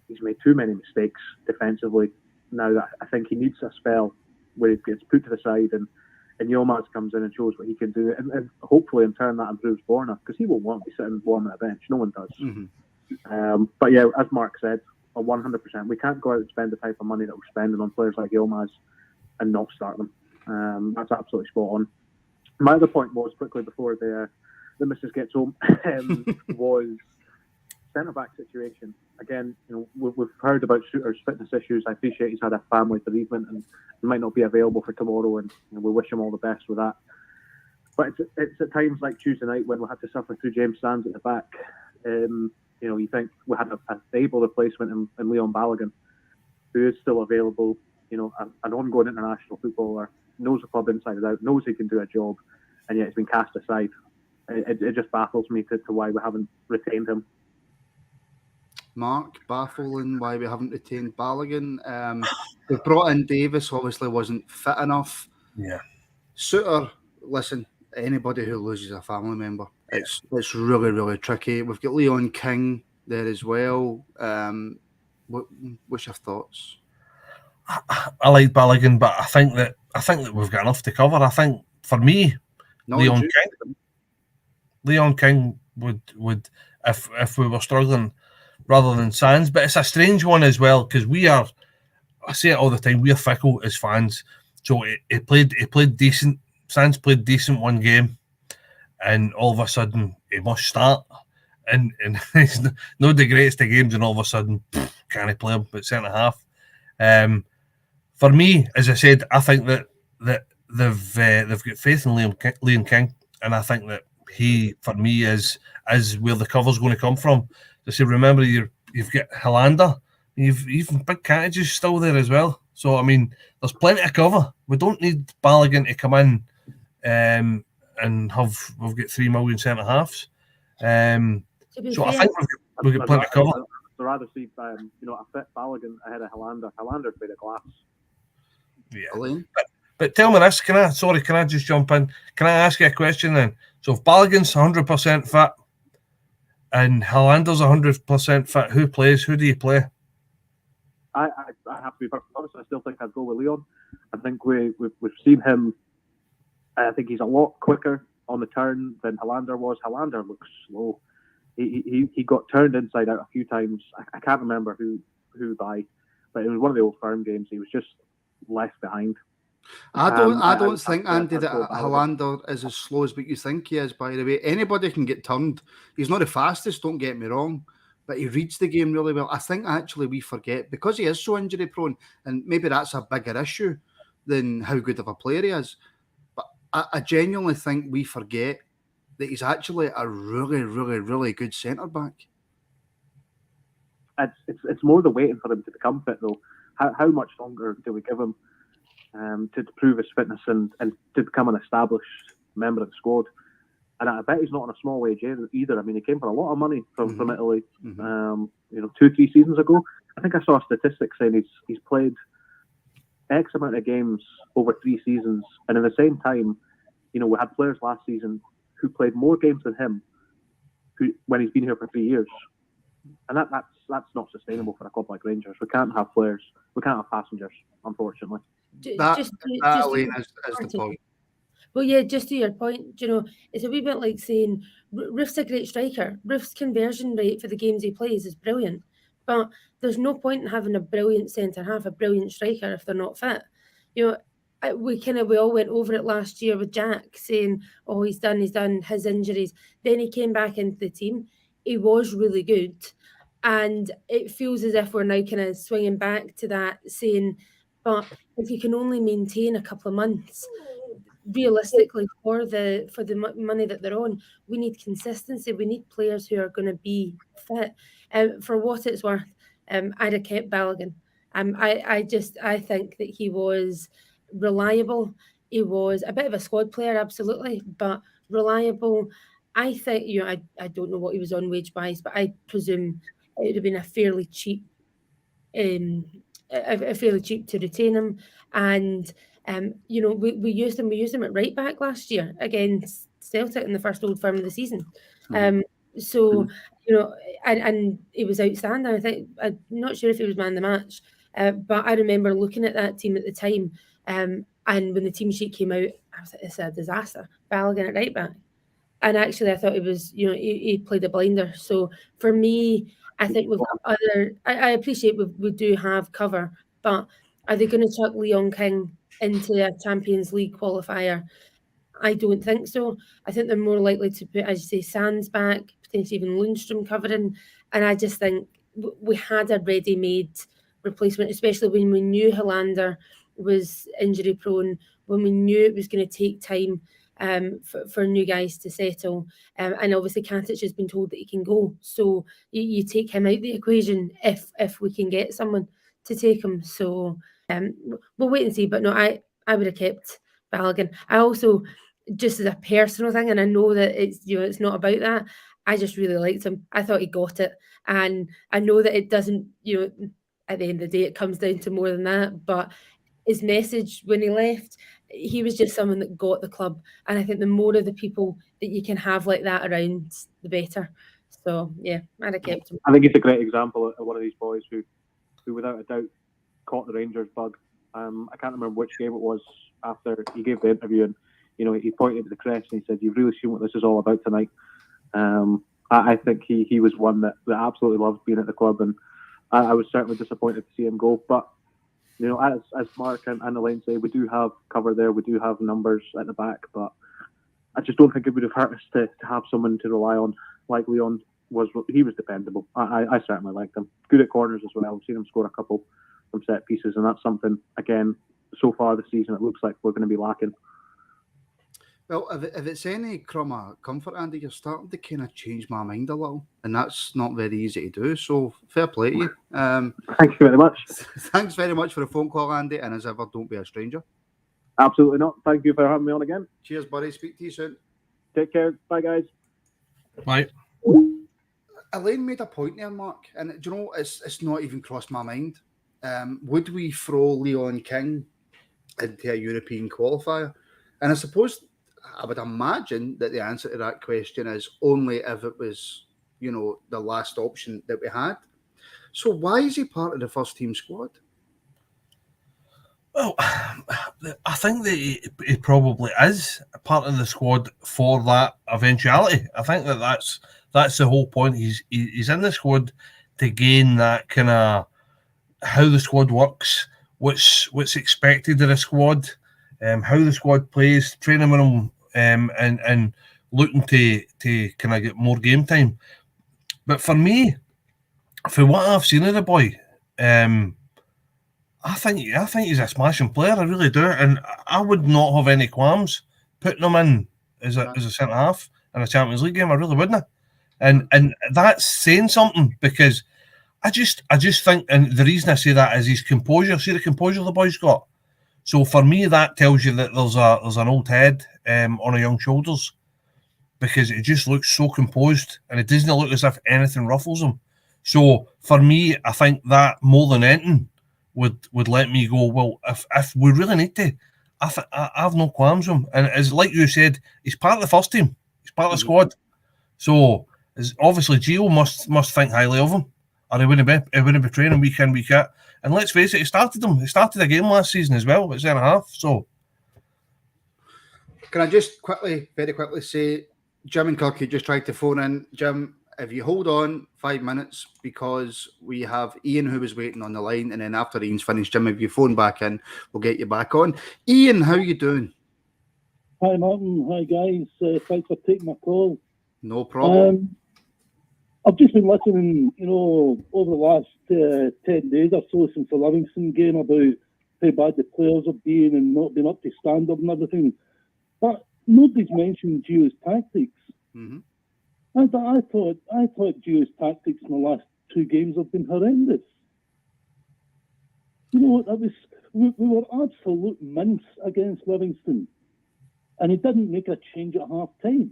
Speaker 7: He's made too many mistakes defensively now that I think he needs a spell where he gets put to the side and Yilmaz comes in and shows what he can do, and hopefully in turn that improves Borna, because he won't want to be sitting warm on a bench. No one does.
Speaker 1: Mm-hmm.
Speaker 7: But yeah, as Mark said, 100%, we can't go out and spend the type of money that we're spending on players like Yilmaz and not start them. That's absolutely spot on. My other point was, quickly before the missus gets home, was centre-back situation. Again, we've heard about Shooter's fitness issues. I appreciate he's had a family bereavement and he might not be available for tomorrow, and we wish him all the best with that. But it's at times like Tuesday night when we had to suffer through James Sands at the back. You think we had a stable replacement in Leon Balogun, who is still available. An ongoing international footballer, knows the club inside and out, knows he can do a job, and yet it's been cast aside. It just baffles me to why we haven't retained him.
Speaker 1: Mark, baffling why we haven't retained Balogun. We brought in Davis, obviously wasn't fit enough.
Speaker 2: Yeah.
Speaker 1: Suter, listen, anybody who loses a family member, it's really, really tricky. We've got Leon King there as well. What's your thoughts?
Speaker 2: I like Balogun, but I think that we've got enough to cover. I think for me, Leon King would if we were struggling, rather than Sands. But it's a strange one as well, because I say it all the time, we are fickle as fans. So he played decent. Sands played decent one game, and all of a sudden he must start. And he's not the greatest of games, and all of a sudden can't he play him at centre half? For me, as I said, I think that they've got faith in Leon King, and I think that he, for me, is where the cover's going to come from. Just say, remember, you've got Hollander, you've even Big Cattages still there as well. So I mean, there's plenty of cover. We don't need Balogun to come in and we've got 3 million centre halves. So I think we've got plenty of cover.
Speaker 7: I'd rather see a fit Balogun ahead of Hollander. Hollander's made of glass.
Speaker 2: Yeah.
Speaker 1: Elaine?
Speaker 2: But tell me this, can I just jump in? Can I ask you a question then? So if Balogun's 100% fit and Hollander's 100% fit, who plays? Who do you play?
Speaker 7: I have to be perfectly honest. I still think I'd go with Leon. I think we've seen him. I think he's a lot quicker on the turn than Hollander was. Hollander looks slow. He got turned inside out a few times. I can't remember who by, but it was one of the Old Firm games. He was just left behind.
Speaker 1: I don't think, Andy, that Hollander is as slow as what you think he is, by the way. Anybody can get turned. He's not the fastest, don't get me wrong, but he reads the game really well. I think actually we forget, because he is so injury prone, and maybe that's a bigger issue than how good of a player he is. But I genuinely think we forget that he's actually a really, really, really good centre-back.
Speaker 7: It's more the waiting for him to become fit, though. How much longer do we give him to prove his fitness and to become an established member of the squad? And I bet he's not on a small wage either. I mean, he came for a lot of money from Italy. 2-3 seasons ago. I think I saw a statistic saying he's played X amount of games over 3 seasons, and in the same time, we had players last season who played more games than him when he's been here for 3 years. And that's not sustainable for a club like Rangers. We can't have players. We can't have passengers, unfortunately.
Speaker 1: That is the point.
Speaker 3: Well, yeah, just to your point, it's a wee bit like saying Roof's a great striker. Roof's conversion rate for the games he plays is brilliant. But there's no point in having a brilliant centre-half, a brilliant striker, if they're not fit. We all went over it last year with Jack, saying, oh, he's done his injuries. Then he came back into the team. He was really good. And it feels as if we're now kind of swinging back to that, saying, but if you can only maintain a couple of months, realistically, for the money that they're on, we need consistency. We need players who are going to be fit. For what it's worth, I'd have kept Balogun. I think that he was reliable. He was a bit of a squad player, absolutely, but reliable. I think, I don't know what he was on wage-wise, but I presume it would have been a fairly cheap to retain him. And we used him at right back last year against Celtic in the first Old Firm of the season. And he was outstanding. I think, I'm not sure if he was man of the match, but I remember looking at that team at the time And when the team sheet came out, I was like, it's a disaster. Balogun at right back. And actually, I thought it was, he played a blinder. So for me, I think we've got other. I appreciate we do have cover, but are they going to chuck Leon King into a Champions League qualifier? I don't think so. I think they're more likely to put, as you say, Sands back, potentially even Lundstrom covering. And I just think we had a ready-made replacement, especially when we knew Hollander was injury prone, when we knew it was going to take time for new guys to settle. And obviously Katic has been told that he can go. So you take him out the equation if we can get someone to take him. So we'll wait and see. But no, I would have kept Balogun. I also, just as a personal thing, and I know that it's not about that, I just really liked him. I thought he got it. And I know that it doesn't, at the end of the day, it comes down to more than that. But his message when he left, he was just someone that got the club. And I think the more of the people that you can have like that around, the better. So, yeah, I'd have kept him.
Speaker 7: I think he's a great example of one of these boys who without a doubt, caught the Rangers bug. I can't remember which game it was after he gave the interview, and he pointed to the crest and he said, "You've really seen what this is all about tonight." I think he was one that absolutely loved being at the club, and I was certainly disappointed to see him go. But as Mark and Elaine say, we do have cover there, we do have numbers at the back, but I just don't think it would have hurt us to have someone to rely on like Leon was. He was dependable. I certainly liked him. Good at corners as well. I've seen him score a couple from set pieces, and that's something, again, so far this season it looks like we're going to be lacking.
Speaker 1: Well, if it's any crumb of comfort, Andy, you're starting to kind of change my mind a little, and that's not very easy to do, so fair play to you.
Speaker 7: Thank you very much.
Speaker 1: Thanks very much for the phone call, Andy, and as ever, don't be a stranger.
Speaker 7: Absolutely not. Thank you for having me on again.
Speaker 1: Cheers, buddy. Speak to you soon.
Speaker 7: Take care. Bye, guys.
Speaker 2: Bye.
Speaker 1: Elaine made a point there, Mark, and it's not even crossed my mind. Would we throw Leon King into a European qualifier? And I suppose I would imagine that the answer to that question is only if it was, the last option that we had. So why is he part of the first team squad?
Speaker 2: Well, I think that he probably is part of the squad for that eventuality. I think that's the whole point. He's in the squad to gain that kind of how the squad works, what's expected of the squad, how the squad plays, training with him, and looking to kind of get more game time. But for me, for what I've seen of the boy, I think he's a smashing player. I really do, and I would not have any qualms putting him in as a centre half in a Champions League game. I really wouldn't, and that's saying something, because I just think, and the reason I say that is his composure. See the composure the boy's got. So for me, that tells you that there's an old head on a young shoulders, because it just looks so composed and it doesn't look as if anything ruffles him. So for me, I think that more than anything would let me go, well, if we really need to, I have no qualms with him. And as like you said, he's part of the first team. He's part of the squad. So obviously Gio must think highly of him, or he wouldn't be training week in, week out. And let's face it, he started the game last season as well. It's 1.5. So
Speaker 1: can I just very quickly say, Jim and Kirky just tried to phone in. Jim, if you hold on 5 minutes, because we have Ian who was waiting on the line, and then after Ian's finished, Jim, if you phone back in, we'll get you back on. Ian, how you doing?
Speaker 8: Hi, Martin. Hi, guys. Thanks for taking my call.
Speaker 1: No problem.
Speaker 8: I've just been listening, over the last 10 days or so since the Livingston game about how bad the players are being and not being up to standard and everything. But nobody's mentioned Gio's tactics. Mm-hmm. And I thought Gio's tactics in the last 2 games have been horrendous. We were absolute mince against Livingston, and he didn't make a change at half time.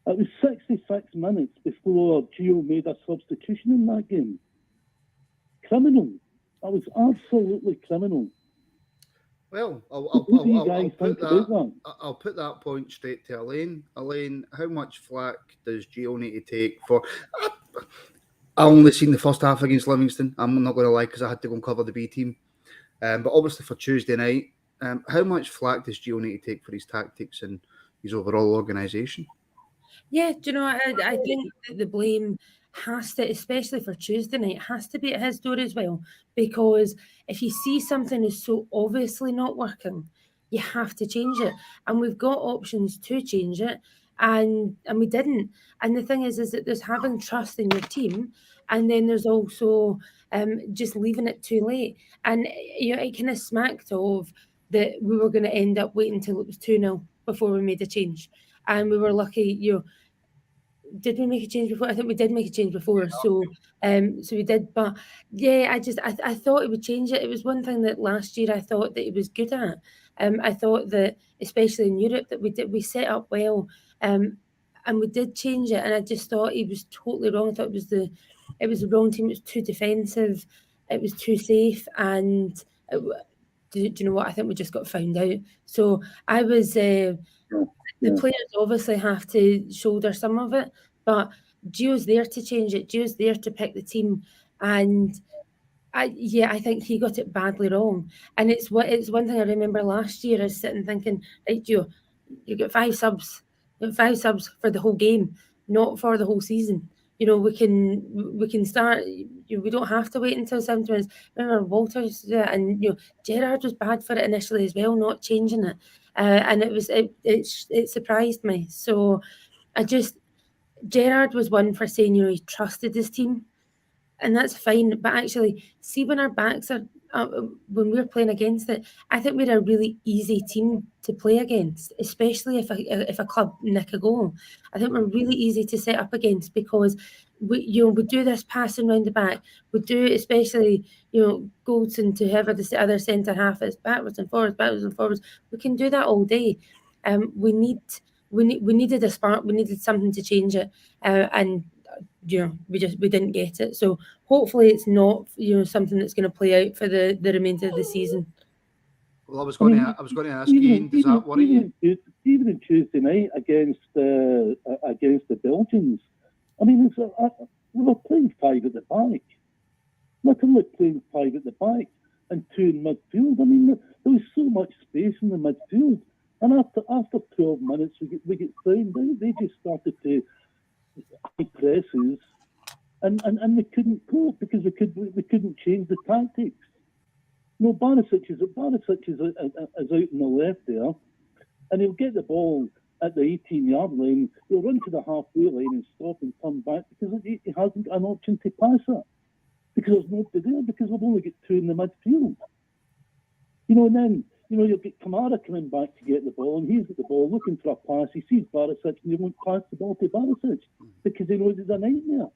Speaker 8: It was 66 minutes before Gio made a substitution in that game. Criminal. That was absolutely criminal.
Speaker 1: Well,
Speaker 8: I'll
Speaker 1: put that point straight to Elaine. Elaine, how much flack does Gio need to take for... I only seen the first half against Livingston. I'm not going to lie, because I had to go and cover the B team. But obviously for Tuesday night, How much flack does Gio need to take for his tactics and his overall organisation?
Speaker 3: Yeah, do you know, I think that the blame has to, especially for Tuesday night, has to be at his door as well. Because if you see something is so obviously not working, you have to change it. And we've got options to change it, and we didn't. And the thing is that there's having trust in your team, and then there's also just leaving it too late. And it kind of smacked of that we were going to end up waiting until it was 2-0 before we made a change. And we were lucky, did we make a change before? I think we did make a change before, so we did. But yeah, I thought it would change it. It was one thing that last year I thought that he was good at. I thought that, especially in Europe, that we set up well, and we did change it. And I just thought he was totally wrong. I thought it was the wrong team. It was too defensive. It was too safe. And do you know what? I think we just got found out. So I was. The players obviously have to shoulder some of it, but Gio's there to change it. Gio's there to pick the team, and I think he got it badly wrong. And it's one thing I remember last year is sitting thinking, right, Gio, you got 5 subs, for the whole game, not for the whole season. We can start. We don't have to wait until 70 minutes. Remember Walters did it, and Gerrard was bad for it initially as well, not changing it. And it surprised me. So Gerrard was one for saying he trusted his team, and that's fine. But actually, see, when our backs are when we're playing against it, I think we're a really easy team to play against, especially if a club nick a goal. I think we're really easy to set up against because we do this passing round the back. We do, especially Goldson to whoever the other centre half is, backwards and forwards. We can do that all day. We needed a spark. We needed something to change it, and we didn't get it. So hopefully it's not something that's going to play out for the remainder of the season.
Speaker 1: Well, I was going to ask Ian, does that worry you?
Speaker 8: Even in Tuesday night against the Belgians, I mean, we were playing 5 at the back. Literally playing 5 at the back and 2 in midfield. I mean, there was so much space in the midfield, and after 12 minutes we get thrown. They just started to high presses, and we couldn't cope because we couldn't change the tactics. Barisic is out on the left there, and he'll get the ball at the 18-yard line. He'll run to the halfway line and stop and come back because he hasn't got an option to pass it because there's nobody there because we've only got 2 in the midfield. And then you'll get Kamara coming back to get the ball, and he's got the ball looking for a pass. He sees Barisic, and he won't pass the ball to Barisic because he knows it's a nightmare.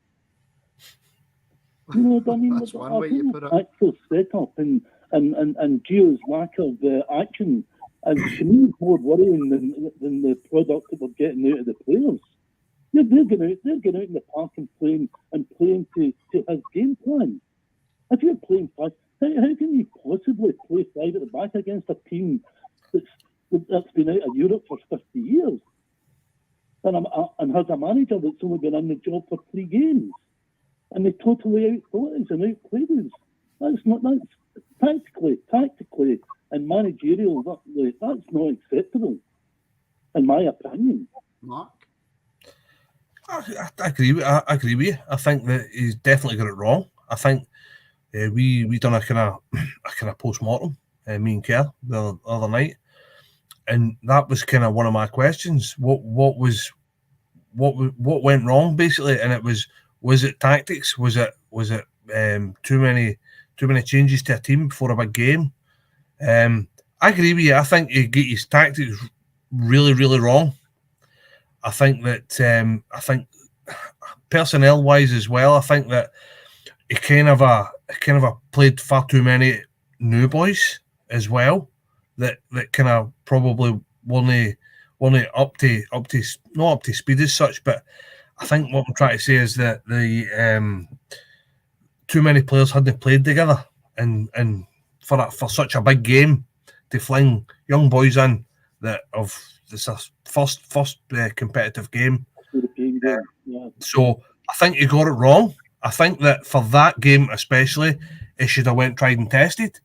Speaker 8: What I mean?
Speaker 1: That's one way you put it.
Speaker 8: Actual setup and Gio's lack of action, and to me, it's more worrying than the product that we're getting out of the players. They're going out in the park and playing to his game plan. If you're playing 5, how can you possibly play 5 at the back against a team that's been out of Europe for 50 years and has a manager that's only been in the job for 3 games, and they totally outthought us and outplayed us? That's tactically, and managerial. That's not acceptable, in my opinion.
Speaker 1: Mark,
Speaker 2: I agree with you. I think that he's definitely got it wrong. I think we done a kind of post-mortem, me and Kerr, the other night, and that was kind of one of my questions. What went wrong basically? And it was it tactics? Was it too many changes to a team before a big game? I agree with you. I think you get his tactics really, really wrong. I think that personnel wise as well, I think that he kind of played far too many new boys as well that kind of probably weren't up to not up to speed as such. But I think what I'm trying to say is that the too many players hadn't played together, and for such a big game to fling young boys in that of this first competitive game. So I think you got it wrong. I think that for that game especially, it should have went tried and tested.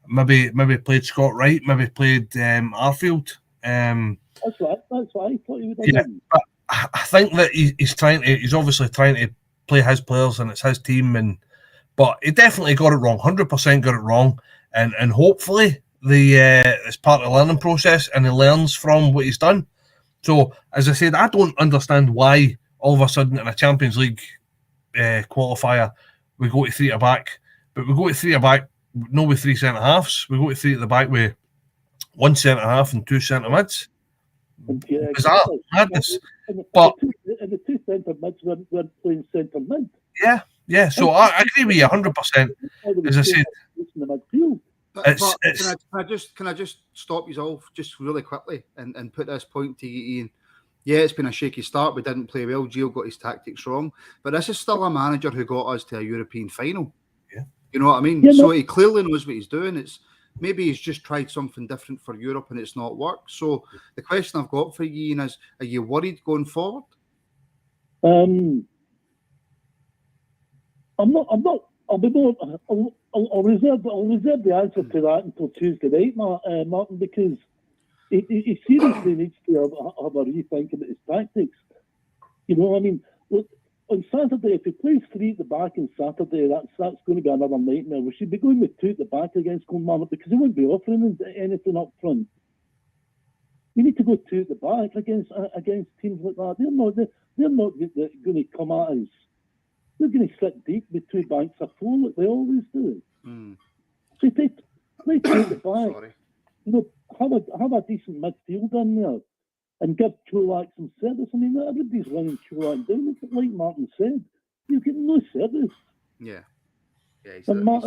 Speaker 2: maybe played Scott Wright, maybe played Arfield.
Speaker 8: That's what I thought he would have done.
Speaker 2: But I think that he's obviously trying to play his players and it's his team, but he definitely got it wrong, 100% got it wrong, and hopefully it's part of the learning process and he learns from what he's done. So, as I said, I don't understand why all of a sudden in a Champions League qualifier we go to 3 at the back, but we go to 3 at the back, no with 3 centre halves. We go to 3 at the back with 1 centre half and 2 centre mids. Bizarre, madness. But
Speaker 8: the 2 centre mids weren't playing centre mid.
Speaker 2: Yeah. So I agree with you 100%. As I said,
Speaker 1: can I just stop you all just really quickly and put this point to you, Ian? Yeah, it's been a shaky start. We didn't play well. Gio got his tactics wrong. But this is still a manager who got us to a European final.
Speaker 2: Yeah.
Speaker 1: You know what I mean? Yeah, so he clearly knows what he's doing. Maybe he's just tried something different for Europe and it's not worked. So the question I've got for you, Ian, is, are you worried going forward?
Speaker 8: I'm not. I'll reserve the answer to that until Tuesday night, Martin, because he seriously needs to have a rethink about his tactics. You know, I mean, look, on Saturday, if he plays 3 at the back on Saturday, that's going to be another nightmare. We should be going with 2 at the back against Kilmarnock because he won't be offering anything up front. We need to go 2 at the back against teams like that. They're not going to come at us. They're going to sit deep with 2 banks of 4 like they always do. So play 2 at the back.
Speaker 1: Sorry.
Speaker 8: You know, have a decent midfield in there and give Cholak some service. I mean, everybody's running Cholak down. Like Martin said, you get no service.
Speaker 1: Yeah.
Speaker 8: And Mark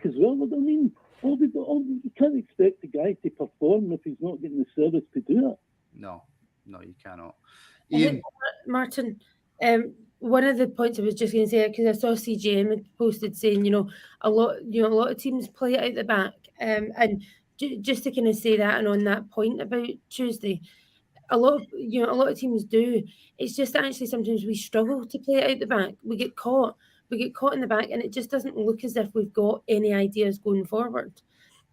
Speaker 8: as well. I mean, you can't expect the guy to perform if he's not getting the service to do it.
Speaker 1: No, you cannot.
Speaker 3: Ian? Martin, one of the points I was just going to say, because I saw CJM had posted saying, a lot of teams play it out the back, and just to kind of say that, and on that point about Tuesday, a lot of teams do. It's just that actually sometimes we struggle to play it out the back. We get caught in the back, and it just doesn't look as if we've got any ideas going forward.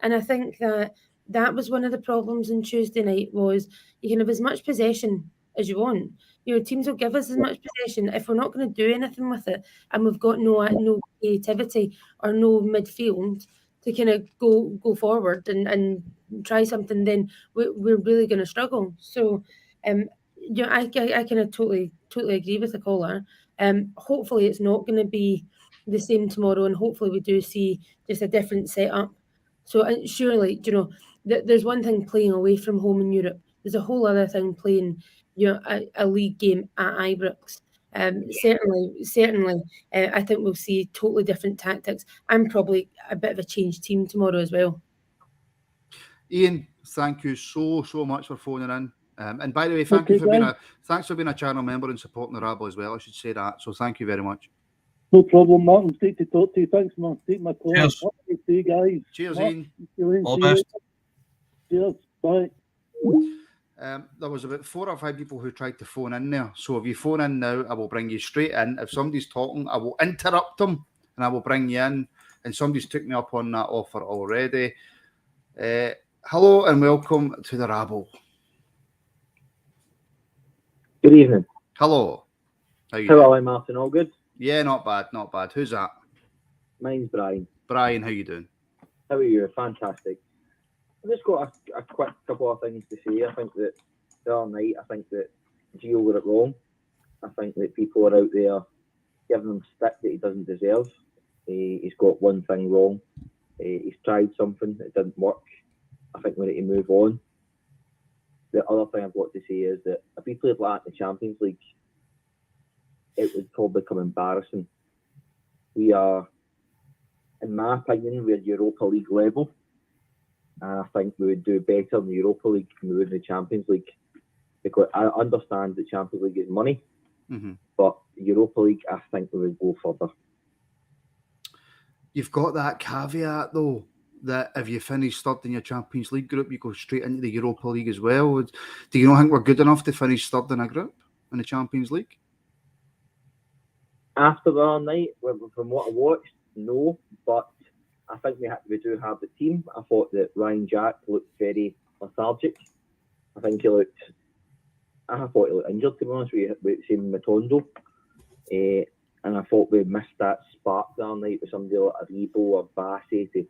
Speaker 3: And I think that was one of the problems on Tuesday night, was you can have as much possession as you want. Teams will give us as much possession. If we're not going to do anything with it, and we've got no creativity or no midfield to kind of go forward and try something, then we're really going to struggle. So, I kind of totally agree with the caller. Hopefully it's not going to be the same tomorrow, and hopefully we do see just a different setup. So surely, there's one thing playing away from home in Europe. There's a whole other thing playing, a league game at Ibrox. Certainly, I think we'll see totally different tactics and probably a bit of a changed team tomorrow as well.
Speaker 1: Ian, thank you so much for phoning in. And by the way, thanks for being a channel member and supporting the Rabble as well. I should say that. So thank you very much.
Speaker 8: No problem, Martin. It's great to talk to you. Thanks, Martin. Take my call.
Speaker 2: Cheers.
Speaker 8: See you guys.
Speaker 1: Cheers,
Speaker 8: Martin,
Speaker 1: Ian.
Speaker 2: All the best.
Speaker 8: Cheers. Bye.
Speaker 1: There was about 4 or 5 people who tried to phone in there. So if you phone in now, I will bring you straight in. If somebody's talking, I will interrupt them and I will bring you in. And somebody's took me up on that offer already. Hello and welcome to the Rabble.
Speaker 9: Good evening.
Speaker 1: Hello. How are you?
Speaker 9: How are you, Martin? All good?
Speaker 1: Yeah, not bad. Who's that?
Speaker 9: Mine's Brian.
Speaker 1: Brian, how you doing?
Speaker 9: How are you? Fantastic. I've just got a quick couple of things to say. I think that the other night, I think that Gio got it wrong. I think that people are out there giving him stick that he doesn't deserve. He's got one thing wrong. He's tried something, it didn't work. I think we need to move on. The other thing I've got to say is that if we played like in the Champions League, it would probably become embarrassing. We are, in my opinion, we're Europa League level. And I think we would do better in the Europa League than we would in the Champions League. Because I understand the Champions League is money, but Europa League, I think we would go further.
Speaker 1: You've got that caveat, though, that if you finish third in your Champions League group, you go straight into the Europa League as well. Do you not think we're good enough to finish third in a group in the Champions League?
Speaker 9: After the other night, from what I watched, no. But I think we do have the team. I thought that Ryan Jack looked very lethargic. I thought he looked injured, to be honest with same Matondo. And I thought we missed that spark the other night with somebody like Aribo or Bassey to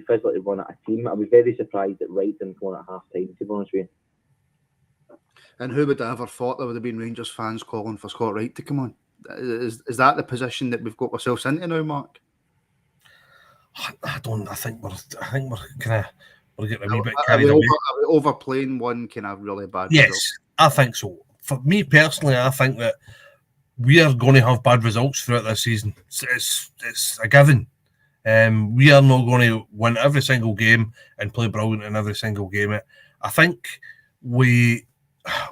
Speaker 9: physically run at a team. I was very surprised that Wright didn't come on at half time, to be honest with you.
Speaker 1: And who would have ever thought there would have been Rangers fans calling for Scott Wright to come on? Is that the position that we've got ourselves into now, Mark?
Speaker 2: I think we're kind of getting a wee bit
Speaker 1: Are
Speaker 2: carried
Speaker 1: we
Speaker 2: away.
Speaker 1: overplaying one kind of really bad
Speaker 2: Yes,
Speaker 1: result?
Speaker 2: I think so. For me personally, I think that we are going to have bad results throughout this season. It's a given. We are not going to win every single game and play brilliant in every single game. I think we're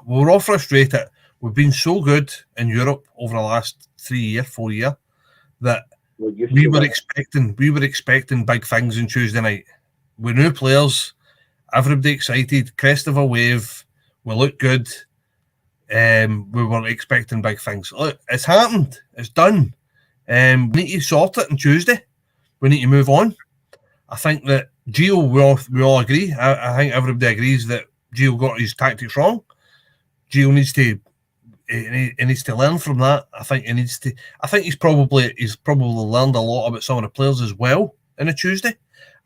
Speaker 2: all frustrated. We've been so good in Europe over the last 4 years that we were expecting big things on Tuesday night. With new players, everybody excited, crest of a wave. We look good. We were expecting big things. Look, it's happened. It's done. We need to sort it on Tuesday. We need to move on. I think that Gio, we all agree. I think everybody agrees that Gio got his tactics wrong. Gio needs to learn from that. I think he's probably learned a lot about some of the players as well in a Tuesday.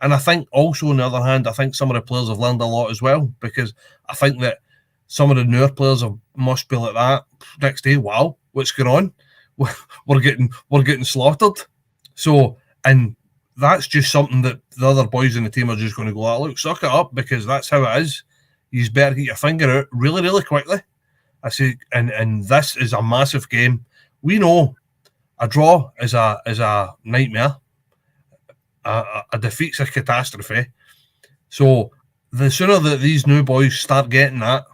Speaker 2: And I think also on the other hand, I think some of the players have learned a lot as well, because I think that some of the newer players must be like that next day. Wow, what's going on? We're getting slaughtered. So, and that's just something that the other boys in the team are just going to go, look, suck it up, because that's how it is. You better get your finger out really, really quickly. I say, and this is a massive game. We know a draw is a nightmare. A defeat's a catastrophe. So the sooner that these new boys start getting that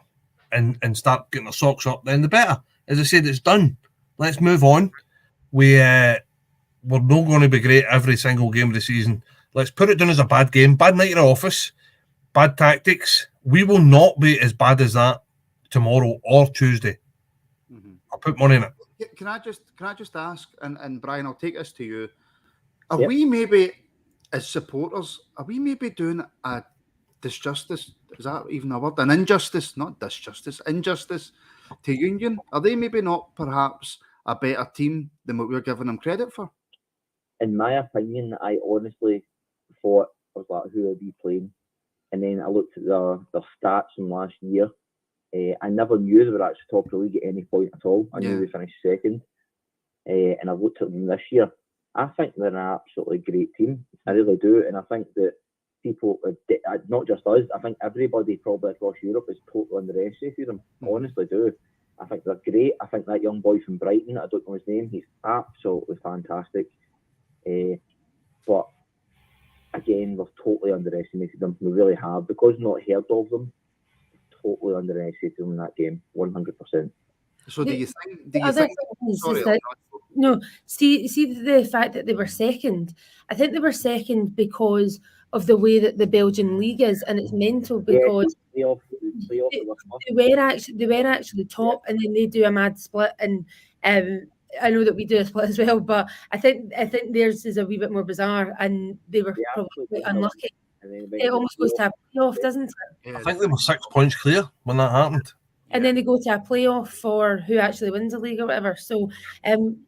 Speaker 2: and start getting their socks up, then the better. As I said, it's done. Let's move on. We're not going to be great every single game of the season. Let's put it down as a bad game, bad night in the office, bad tactics. We will not be as bad as that tomorrow or Tuesday. Mm-hmm. I'll put money in it.
Speaker 1: Can I just ask, and Brian, I'll take this to you. Are we maybe, as supporters, doing a disjustice? Is that even a word? An injustice, not disjustice, injustice to Union? Are they maybe not perhaps a better team than what we're giving them credit for?
Speaker 9: In my opinion, I honestly thought, I was like, who are we playing? And then I looked at their stats from last year. I never knew they were actually top of the league at any point at all. I knew they finished second. And I looked at them this year. I think they're an absolutely great team. I really do. And I think that people, not just us, I think everybody probably across Europe is totally underestimated them. I honestly do. I think they're great. I think that young boy from Brighton, I don't know his name, he's absolutely fantastic. But again, we've totally underestimated them. We really have. Because we've not heard of them, totally underestimated them in that game, 100%.
Speaker 1: So do you think?
Speaker 3: No, see the fact that they were second. I think they were second because of the way that the Belgian league is, and it's mental because they were actually top, and then they do a mad split, and I know that we do a split as well, but I think theirs is a wee bit more bizarre, and they were probably unlucky. It almost goes to a playoff, doesn't it?
Speaker 2: I think they were 6 points clear when that happened.
Speaker 3: And then they go to a playoff for who actually wins the league or whatever. So,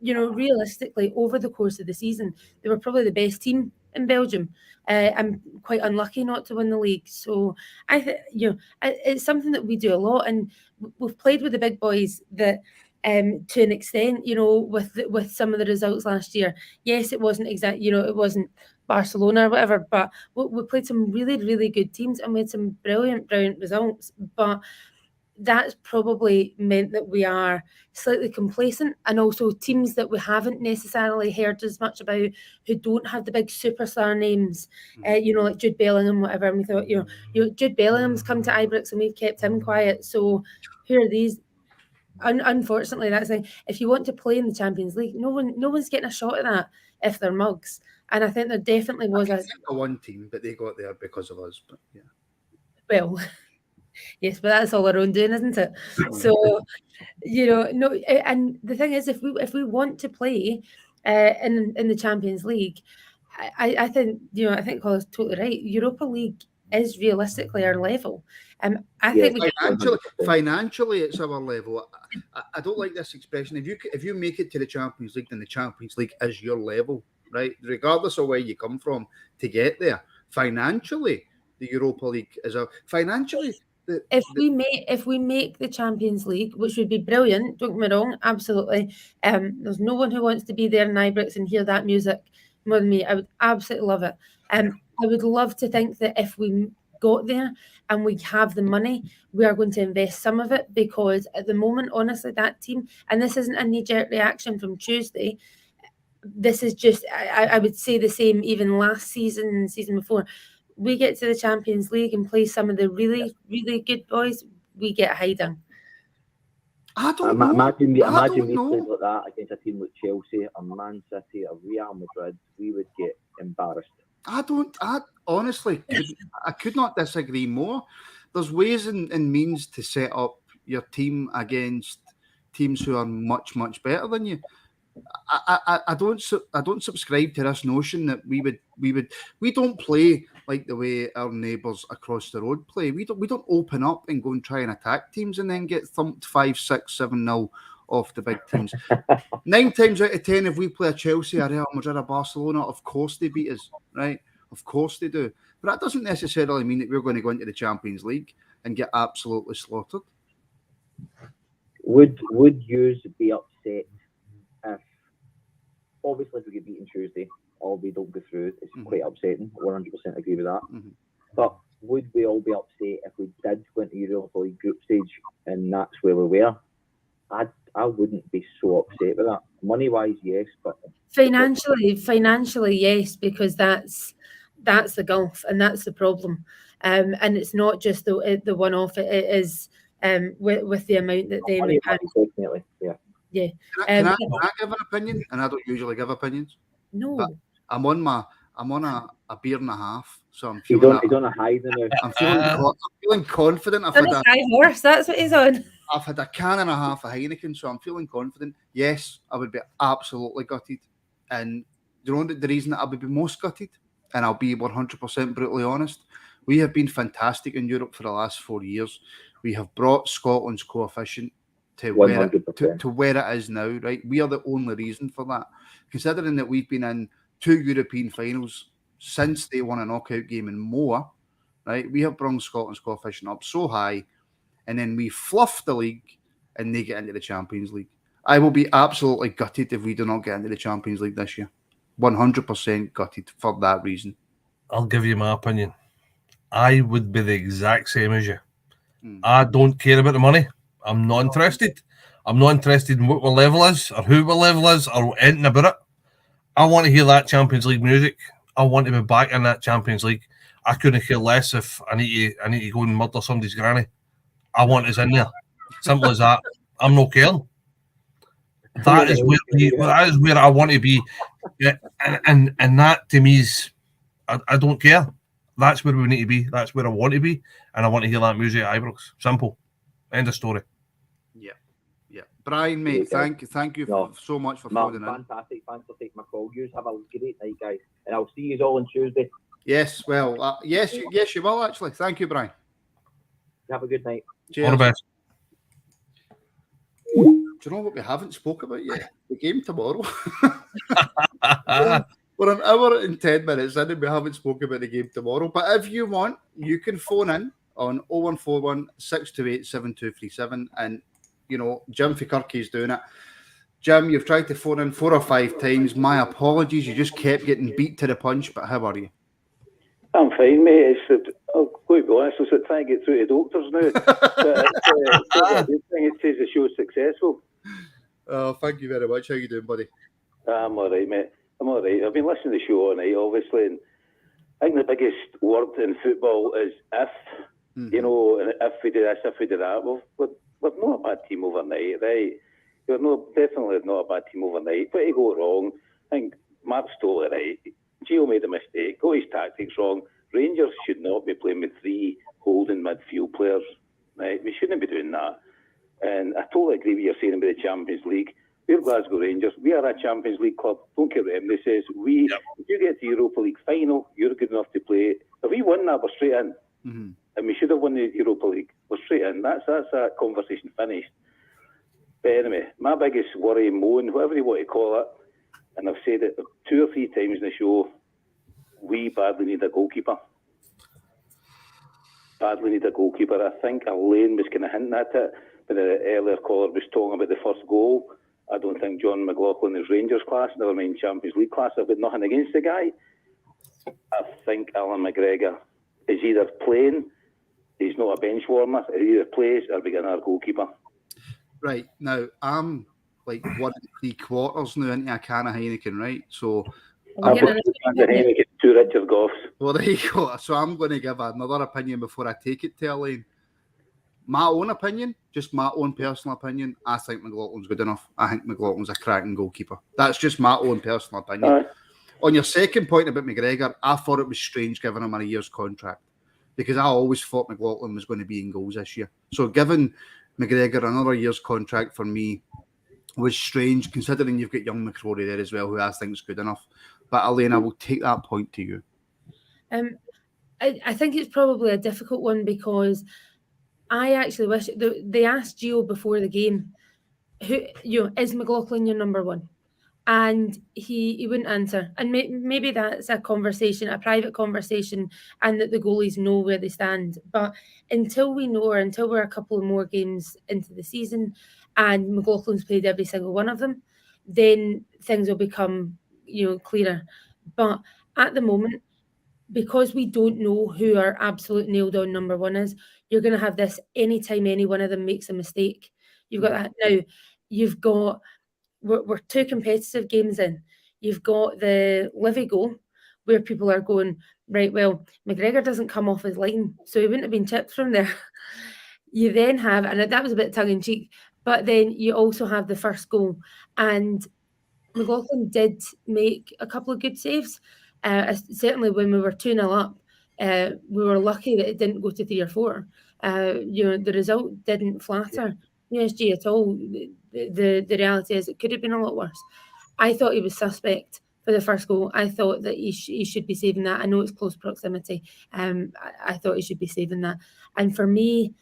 Speaker 3: realistically, over the course of the season, they were probably the best team in Belgium. I'm quite unlucky not to win the league. So, I think it's something that we do a lot, and we've played with the big boys that. To an extent, with some of the results last year. Yes, it wasn't it wasn't Barcelona or whatever, but we played some really, really good teams and we had some brilliant, brilliant results. But that's probably meant that we are slightly complacent, and also teams that we haven't necessarily heard as much about, who don't have the big superstar names, like Jude Bellingham, whatever. And we thought, Jude Bellingham's come to Ibrox and we've kept him quiet. So who are these? Unfortunately, that's the thing. If you want to play in the Champions League, no one's getting a shot at that if they're mugs. And I think there definitely was
Speaker 1: one team, but they got there because of us. But yeah.
Speaker 3: Well, yes, but that's all our own doing, isn't it? So, no. And the thing is, if we want to play in the Champions League, I think I think Colin's totally right. Europa League is realistically our level. I
Speaker 9: Yeah,
Speaker 3: think we
Speaker 1: Financially, it's our level. I don't like this expression. If you make it to the Champions League, then the Champions League is your level, right? Regardless of where you come from to get there. Financially, the Europa League is our financially.
Speaker 3: if we make the Champions League, which would be brilliant, don't get me wrong, absolutely. There's no one who wants to be there in Ibrox and hear that music more than me. I would absolutely love it. I would love to think that if we got there and we have the money, we are going to invest some of it, because at the moment, honestly, that team, and this isn't a knee-jerk reaction from Tuesday, this is just, I would say the same even last season and season before. We get to the Champions League and play some of the really, really good boys, we get hiding.
Speaker 1: I don't know.
Speaker 9: Imagine we
Speaker 1: I
Speaker 9: played
Speaker 1: don't know.
Speaker 9: like that against a team like Chelsea or Man City or Real Madrid, we would get embarrassed.
Speaker 1: I honestly could not disagree more. There's ways and means to set up your team against teams who are much, much better than you. I don't subscribe to this notion that we don't play like the way our neighbours across the road play. We don't open up and go and try and attack teams and then get thumped 5, 6, 7-0 off the big teams. 9 times out of 10, if we play a Chelsea, a Real Madrid, a Barcelona, of course they beat us, right? Of course they do. But that doesn't necessarily mean that we're going to go into the Champions League and get absolutely slaughtered.
Speaker 9: Would you be upset if, obviously, if we get beaten Tuesday or we don't go through? It's quite upsetting. 100% agree with that. But would we all be upset if we did go into Europa League group stage and that's where we were? I wouldn't be so upset with that. Money wise, yes, but
Speaker 3: financially, yes, because that's the gulf and that's the problem. And it's not just the one off. It is with the amount that then we can.
Speaker 9: Definitely, yeah.
Speaker 3: Yeah.
Speaker 1: Can I give an opinion? And I don't usually give opinions.
Speaker 3: No.
Speaker 1: But I'm on a beer and a half, so I'm feeling.
Speaker 9: He's on a high now.
Speaker 1: I'm feeling confident.
Speaker 3: I've had a high horse. That's what he's on.
Speaker 1: I've had a can and a half of Heineken, so I'm feeling confident. Yes, I would be absolutely gutted, and the reason that I would be most gutted, and I'll be 100% brutally honest, we have been fantastic in Europe for the last 4 years. We have brought Scotland's coefficient to where it is now, right? We are the only reason for that. Considering that we've been in 2 European finals since they won a knockout game and more, right? We have brought Scotland's coefficient up so high, and then we fluff the league and they get into the Champions League. I will be absolutely gutted if we do not get into the Champions League this year. 100% gutted for that reason.
Speaker 2: I'll give you my opinion. I would be the exact same as you. I don't care about the money. I'm not interested. I'm not interested in what our level is or who our level is or anything about it. I want to hear that Champions League music. I want to be back in that Champions League. I couldn't care less if I need to go and murder somebody's granny. I want us in there. Simple as that. I'm not caring. That is where I want to be. And that to me is, I don't care. That's where we need to be. That's where I want to be. And I want to hear that music at Ibrox. Simple. End of story.
Speaker 1: Yeah. Brian, mate, thank you so much for phoning in.
Speaker 9: Fantastic. Thanks for taking my call. You have a great night, guys. And I'll see you all on Tuesday.
Speaker 1: Yes, well, yes, you will, actually. Thank you, Brian.
Speaker 9: Have a good night.
Speaker 2: Cheers. All the best.
Speaker 1: Do you know what we haven't spoke about yet? The game tomorrow. We're an hour and 10 minutes in and we haven't spoken about the game tomorrow. But if you want, you can phone in on 0141 628 7237. And, Jim Fikirky is doing it. Jim, you've tried to phone in 4 or 5 times. My apologies. You just kept getting beat to the punch. But how are you?
Speaker 10: I'm fine, mate. I'll quite be honest, I'm trying to get through to doctors now. But I think it says the show's successful.
Speaker 1: Oh, thank you very much. How you doing, buddy?
Speaker 10: I'm all right, mate. I'm all right. I've been listening to the show all night, obviously, and I think the biggest word in football is if. And if we do this, if we do that. Well, we're not a bad team overnight, right? We're definitely not a bad team overnight. What did go wrong? I think Mark's totally right. Gio made a mistake, got his tactics wrong. Rangers should not be playing with 3 holding midfield players, right? We shouldn't be doing that. And I totally agree with you saying about the Champions League. We're Glasgow Rangers. We are a Champions League club. Don't care what anybody says. If you get to Europa League final, you're good enough to play. If we won that, we're straight in.
Speaker 1: Mm-hmm.
Speaker 10: And we should have won the Europa League. We're straight in. That's that conversation finished. But anyway, my biggest worry, moan, whatever you want to call it, and I've said it 2 or 3 times in the show, we badly need a goalkeeper. Badly need a goalkeeper. I think Elaine was kind of hinting at it, but the earlier caller was talking about the first goal. I don't think John McLaughlin is Rangers class, never mind Champions League class. I've got nothing against the guy. I think Alan McGregor is either playing, he's not a bench warmer, he either plays or we get our goalkeeper.
Speaker 1: Right, now I'm like 1 3/4 now into a can of Heineken, right? So
Speaker 10: I've got 2 cans of Heineken, 2 Richard Goffs.
Speaker 1: Well, there you go. So I'm going to give another opinion before I take it to Elaine. My own opinion, just my own personal opinion, I think McLaughlin's good enough. I think McLaughlin's a cracking goalkeeper. That's just my own personal opinion. On your second point about McGregor, I thought it was strange giving him a year's contract because I always thought McLaughlin was going to be in goals this year. So giving McGregor another year's contract for me was strange, considering you've got young McCrory there as well, who I think is good enough. But Elaine, I will take that point to you.
Speaker 3: I think it's probably a difficult one because I actually wish they asked Gio before the game, is McLaughlin your number one? And he wouldn't answer. And maybe that's a conversation, a private conversation, and that the goalies know where they stand. But until we know, or until we're a couple of more games into the season and McLaughlin's played every single one of them, then things will become, clearer. But at the moment, because we don't know who our absolute nailed-on number one is, you're going to have this anytime any one of them makes a mistake. You've got that. Now, you've got... We're 2 competitive games in. You've got the Livy goal where people are going, right, well, McGregor doesn't come off his line, so he wouldn't have been chipped from there. You then have, and that was a bit tongue-in-cheek, but then you also have the first goal. And McLaughlin did make a couple of good saves. Certainly when we were 2-0 up, we were lucky that it didn't go to 3 or 4. The result didn't flatter PSG at all. The reality is it could have been a lot worse. I thought he was suspect for the first goal. I thought that he should be saving that. I know it's close proximity. I thought he should be saving that. And for me,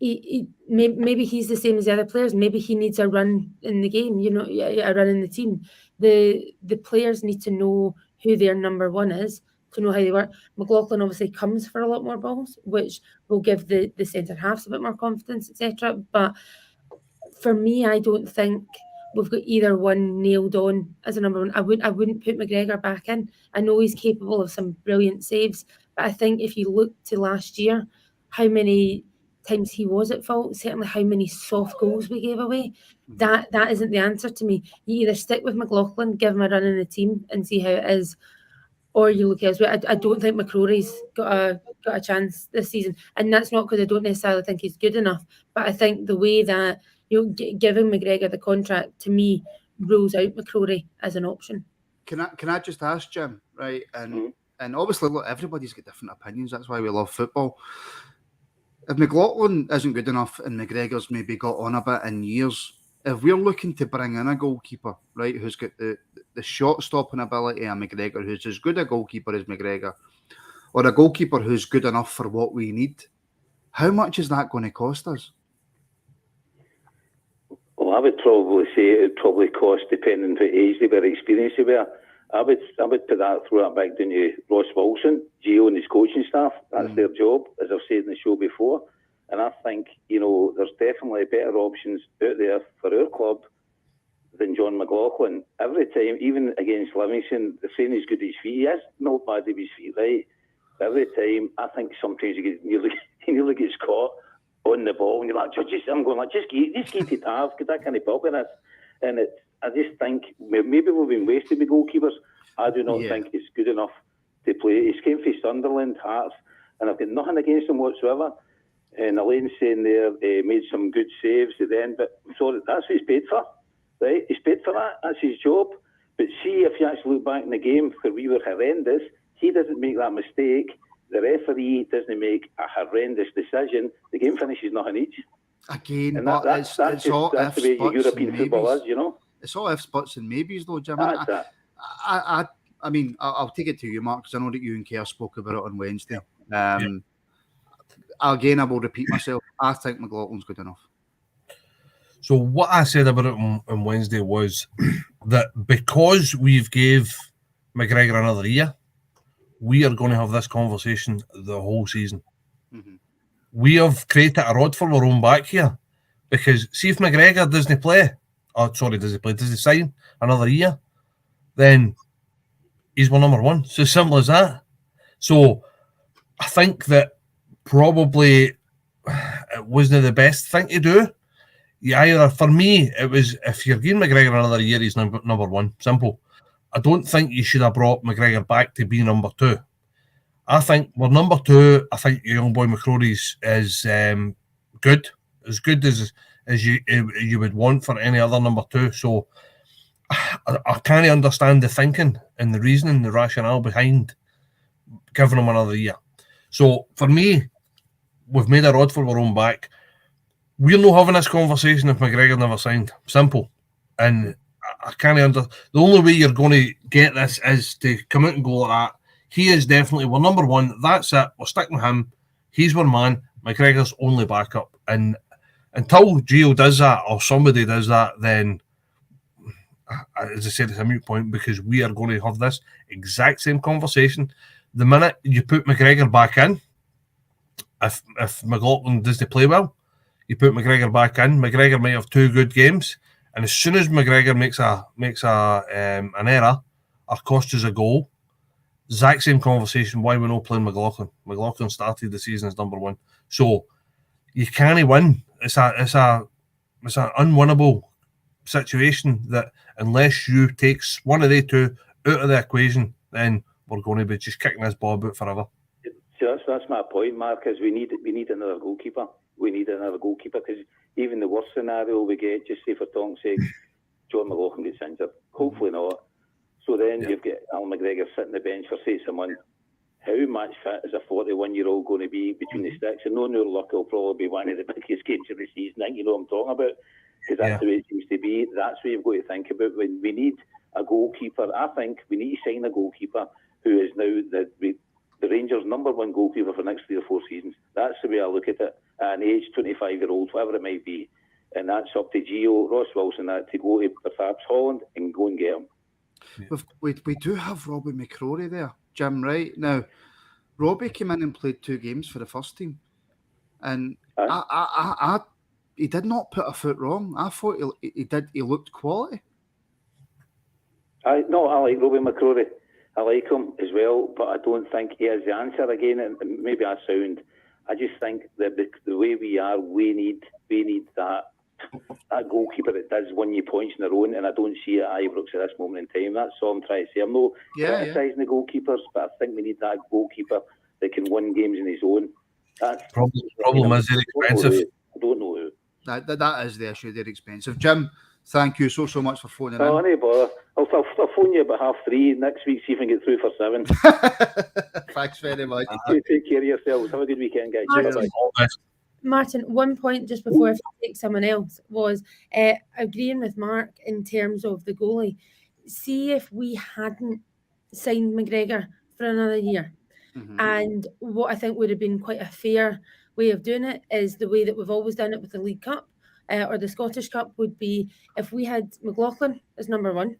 Speaker 3: maybe he's the same as the other players. Maybe he needs a run in the game, a run in the team. The players need to know who their number one is, to know how they work. McLaughlin obviously comes for a lot more balls, which will give the centre halves a bit more confidence, etc. But for me, I don't think we've got either one nailed on as a number one. I wouldn't put McGregor back in. I know he's capable of some brilliant saves, but I think if you look to last year, how many times he was at fault, certainly how many soft goals we gave away, that isn't the answer to me. You either stick with McLaughlin, give him a run in the team and see how it is, or you look elsewhere. I don't think McCrory's got a chance this season, and that's not because I don't necessarily think he's good enough, but I think the way that giving McGregor the contract, to me, rules out McCrory as an option.
Speaker 1: Can I just ask, Jim, right? And obviously, look, everybody's got different opinions. That's why we love football. If McLaughlin isn't good enough and McGregor's maybe got on a bit in years, if we're looking to bring in a goalkeeper, right, who's got the shot-stopping ability of McGregor, who's as good a goalkeeper as McGregor, or a goalkeeper who's good enough for what we need, how much is that going to cost us?
Speaker 10: Well, I would probably say it would probably cost, depending on what age they were, experience they were. I would throw that back down to Ross Wilson, Gio and his coaching staff. That's their job, as I've said in the show before. And I think, there's definitely better options out there for our club than John McLaughlin. Every time, even against Livingston, they're saying he's good at his feet. He is not bad at his feet, right? Every time, I think sometimes he nearly gets caught on the ball, and you're like, I'm going like, just get it off, because that kind of pop in us. And I just think maybe we've been wasted with goalkeepers. I do not think it's good enough to play. He's came from Sunderland, Hearts, and I've got nothing against him whatsoever. And Elaine's saying there, made some good saves at the end, but I'm sorry, that's what he's paid for, right? He's paid for that. That's his job. But see, if you actually look back in the game where we were horrendous, he doesn't make that mistake. The referee doesn't make a horrendous decision. The game finishes nothing each.
Speaker 1: Again,
Speaker 10: And
Speaker 1: but
Speaker 10: that's
Speaker 1: it's all
Speaker 10: that's the
Speaker 1: ifs,
Speaker 10: way
Speaker 1: buts,
Speaker 10: European
Speaker 1: and
Speaker 10: football
Speaker 1: maybes.
Speaker 10: is, you know.
Speaker 1: It's all ifs, buts, and maybes, though, Jim.
Speaker 10: That's it.
Speaker 1: I mean, I'll take it to you, Mark, because I know that you and Kerr spoke about it on Wednesday. Again, I will repeat myself. I think McLaughlin's good enough.
Speaker 2: So what I said about it on Wednesday was that because we've gave McGregor another year, we are going to have this conversation the whole season.
Speaker 1: Mm-hmm.
Speaker 2: We have created a rod for our own back here, because see if McGregor does he sign another year, then he's my number one. So simple as that. So I think that probably it wasn't the best thing to do. For me, it was, if you're giving McGregor another year, he's number one. Simple. I don't think you should have brought McGregor back to be number two. I think we're number two. I think young boy McCrory's is good as you would want for any other number two. So I can't understand the thinking and the reasoning, the rationale behind giving him another year. So for me, we've made a rod for our own back. We're not having this conversation if McGregor never signed. Simple. And I can't the only way you're going to get this is to come out and go like that. He is definitely, we're number one. That's it. We're sticking with him. He's one man. McGregor's only backup. And until Gio does that or somebody does that, then, as I said, it's a moot point, because we are going to have this exact same conversation. The minute you put McGregor back in, if McLaughlin doesn't play well, you put McGregor back in. McGregor might have 2 good games, and as soon as McGregor makes an error or costs us a goal, exact same conversation. Why we're not playing McLaughlin? McLaughlin started the season as number one, so you can't win. It's an unwinnable situation that unless you take one of the two out of the equation, then we're going to be just kicking this ball about forever.
Speaker 10: So that's my point, Mark. Is we need another goalkeeper. We need another goalkeeper, because even the worst scenario we get, just say for talk's sake, John McLaughlin gets injured. Hopefully not. So then you've got Alan McGregor sitting the bench for say someone. How much fit is a 41-year-old going to be between the sticks? And no luck, will probably be one of the biggest games of the season. I think you know what I'm talking about, because that's the way it seems to be. That's what you've got to think about when we need a goalkeeper. I think we need to sign a goalkeeper who is now the Rangers' number one goalkeeper for the next 3 or 4 seasons. That's the way I look at it. An age 25-year-old, whatever it might be. And that's up to Gio, Ross Wilson, to go to perhaps Holland and go and get him.
Speaker 1: We do have Robbie McCrory there, Jim, right? Now, Robbie came in and played 2 games for the first team. And he did not put a foot wrong. I thought he looked quality.
Speaker 10: I like Robbie McCrory. I like him as well, but I don't think he has the answer again. And maybe I just think that the way we are, we need that goalkeeper that does win you points in their own, and I don't see it at Ibrox at this moment in time. That's all I'm trying to say. I'm not criticising the goalkeepers, but I think we need that goalkeeper that can win games in his own. That's
Speaker 2: problem is they're expensive.
Speaker 10: I don't know who.
Speaker 1: That is the issue. They're expensive. Jim, thank you so much for phoning in.
Speaker 10: No bother. I'll phone you about 3:30 next week, see if I can get through for 7.
Speaker 1: Thanks very much.
Speaker 10: Take care of yourselves. Have a good weekend, guys.
Speaker 3: Martin, one point just before I take someone else was agreeing with Mark in terms of the goalie. See if we hadn't signed McGregor for another year. Mm-hmm. And what I think would have been quite a fair way of doing it is the way that we've always done it with the League Cup or the Scottish Cup would be if we had McLaughlin as number one,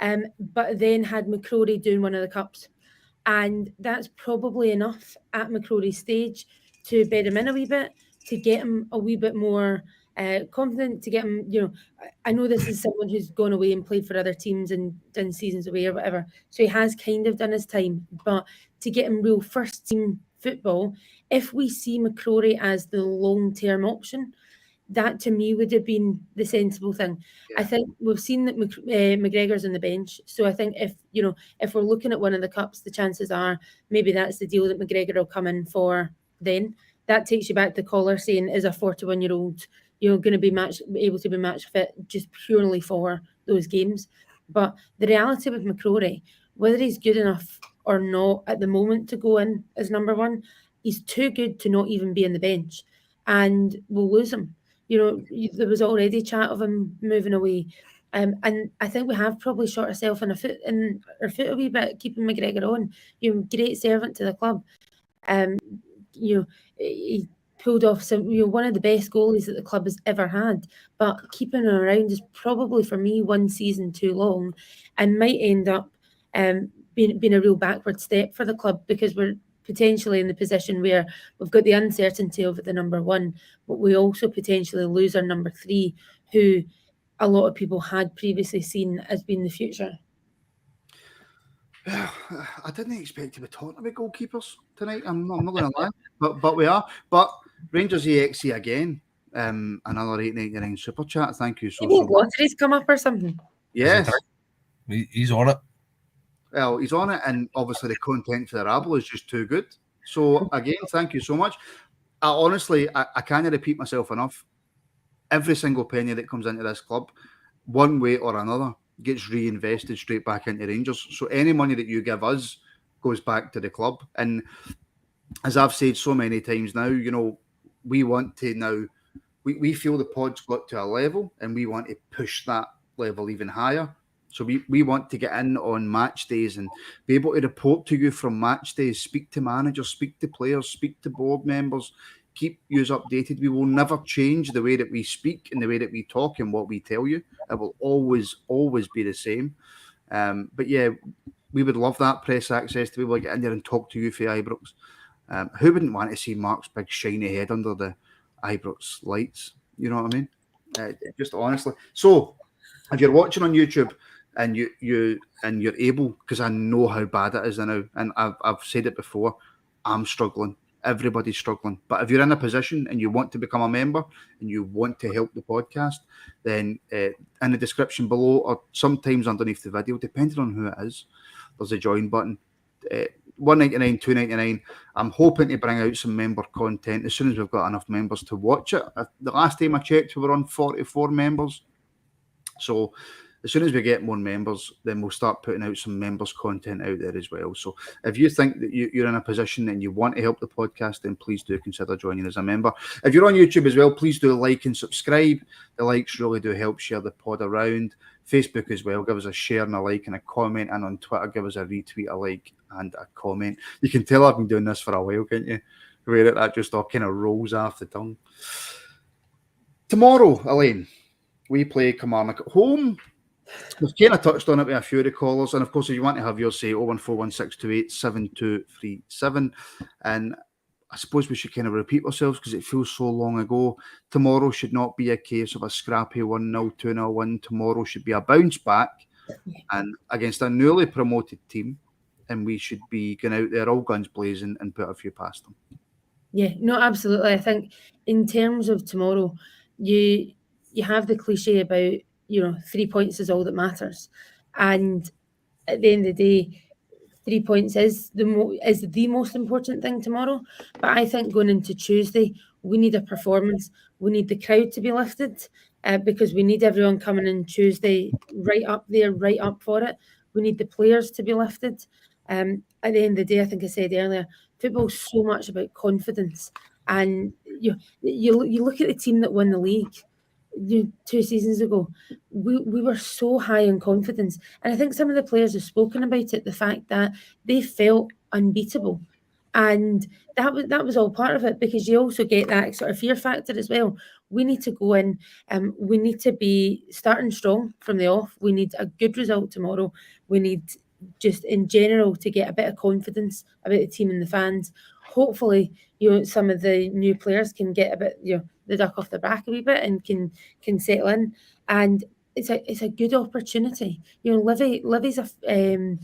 Speaker 3: but then had McCrory doing one of the cups. And that's probably enough at McCrory's stage to bed him in a wee bit, to get him a wee bit more confident, to get him, I know this is someone who's gone away and played for other teams and done seasons away or whatever. So he has kind of done his time, but to get him real first team football, if we see McCrory as the long-term option, that to me would have been the sensible thing. Yeah. I think we've seen that McGregor's on the bench. So I think if we're looking at one of the cups, the chances are maybe that's the deal that McGregor will come in for then. That takes you back to the caller saying, is a 41-year-old, going to be able to be match fit just purely for those games? But the reality with McCrory, whether he's good enough or not at the moment to go in as number one, he's too good to not even be on the bench, and we'll lose him. there was already chat of him moving away. And I think we have probably shot ourselves in our foot a wee bit, keeping McGregor on. Great servant to the club. He pulled off some, one of the best goalies that the club has ever had. But keeping him around is probably, for me, one season too long, and might end up being a real backward step for the club, because we're potentially in the position where we've got the uncertainty over the number one, but we also potentially lose our number three, who a lot of people had previously seen as being the future.
Speaker 1: I didn't expect to be talking about goalkeepers tonight. I'm not going to lie, but we are. But Rangers EXC again, another $8.99 super chat. Thank you so much.
Speaker 3: Lotteries come up or something?
Speaker 1: Yes,
Speaker 2: he's on it.
Speaker 1: Well, he's on it, and obviously the content for the rabble is just too good. So again, thank you so much. Honestly, I can't repeat myself enough. Every single penny that comes into this club, one way or another, gets reinvested straight back into Rangers. So any money that you give us goes back to the club. And as I've said so many times now, we want to now, we feel the pod's got to a level, and we want to push that level even higher. So we want to get in on match days and be able to report to you from match days, speak to managers, speak to players, speak to board members, keep you updated. We will never change the way that we speak and the way that we talk and what we tell you. It will always be the same. But yeah, we would love that press access to be able to get in there and talk to you for Ibrox. Who wouldn't want to see Mark's big shiny head under the Ibrox lights? You know what I mean? Just honestly. So if you're watching on YouTube and you're able, because I know how bad it is now, and I've said it before, I'm struggling. Everybody's struggling. But if you're in a position and you want to become a member and you want to help the podcast, then in the description below, or sometimes underneath the video, depending on who it is, there's a join button. $1.99, $2.99. I'm hoping to bring out some member content as soon as we've got enough members to watch it. The last time I checked, we were on 44 members. So as soon as we get more members, then we'll start putting out some members content out there as well. So if you think that you're in a position and you want to help the podcast, then please do consider joining as a member. If you're on YouTube as well, please do like and subscribe. The likes really do help share the pod around. Facebook as well, give us a share and a like and a comment. And on Twitter, give us a retweet, a like and a comment. You can tell I've been doing this for a while, can't you? Where that just all kind of rolls off the tongue. Tomorrow, Elaine, we play Kilmarnock at home. We've kind of touched on it with a few of the callers, and of course, if you want to have yours, say 01416287237. And I suppose we should kind of repeat ourselves because it feels so long ago. Tomorrow should not be a case of a scrappy 1-0, 2-0 win. Tomorrow should be a bounce back and against a newly promoted team, and we should be going out there all guns blazing and put a few past them.
Speaker 3: Yeah, no, absolutely. I think in terms of tomorrow, you have the cliche about 3 points is all that matters, and at the end of the day, 3 points is the most important thing tomorrow. But I think going into Tuesday, we need a performance. We need the crowd to be lifted, because we need everyone coming in Tuesday right up there, right up for it. We need the players to be lifted. At the end of the day, I think I said earlier, football's so much about confidence. And you look at the team that won the league 2 seasons ago. We were so high in confidence, and I think some of the players have spoken about it, the fact that they felt unbeatable, and that was all part of it, because you also get that sort of fear factor as well. We need to go in, we need to be starting strong from the off. We need a good result tomorrow. We need just in general to get a bit of confidence about the team and the fans. Hopefully, some of the new players can get a bit, the duck off the back a wee bit and can settle in. And it's a good opportunity. Livy's a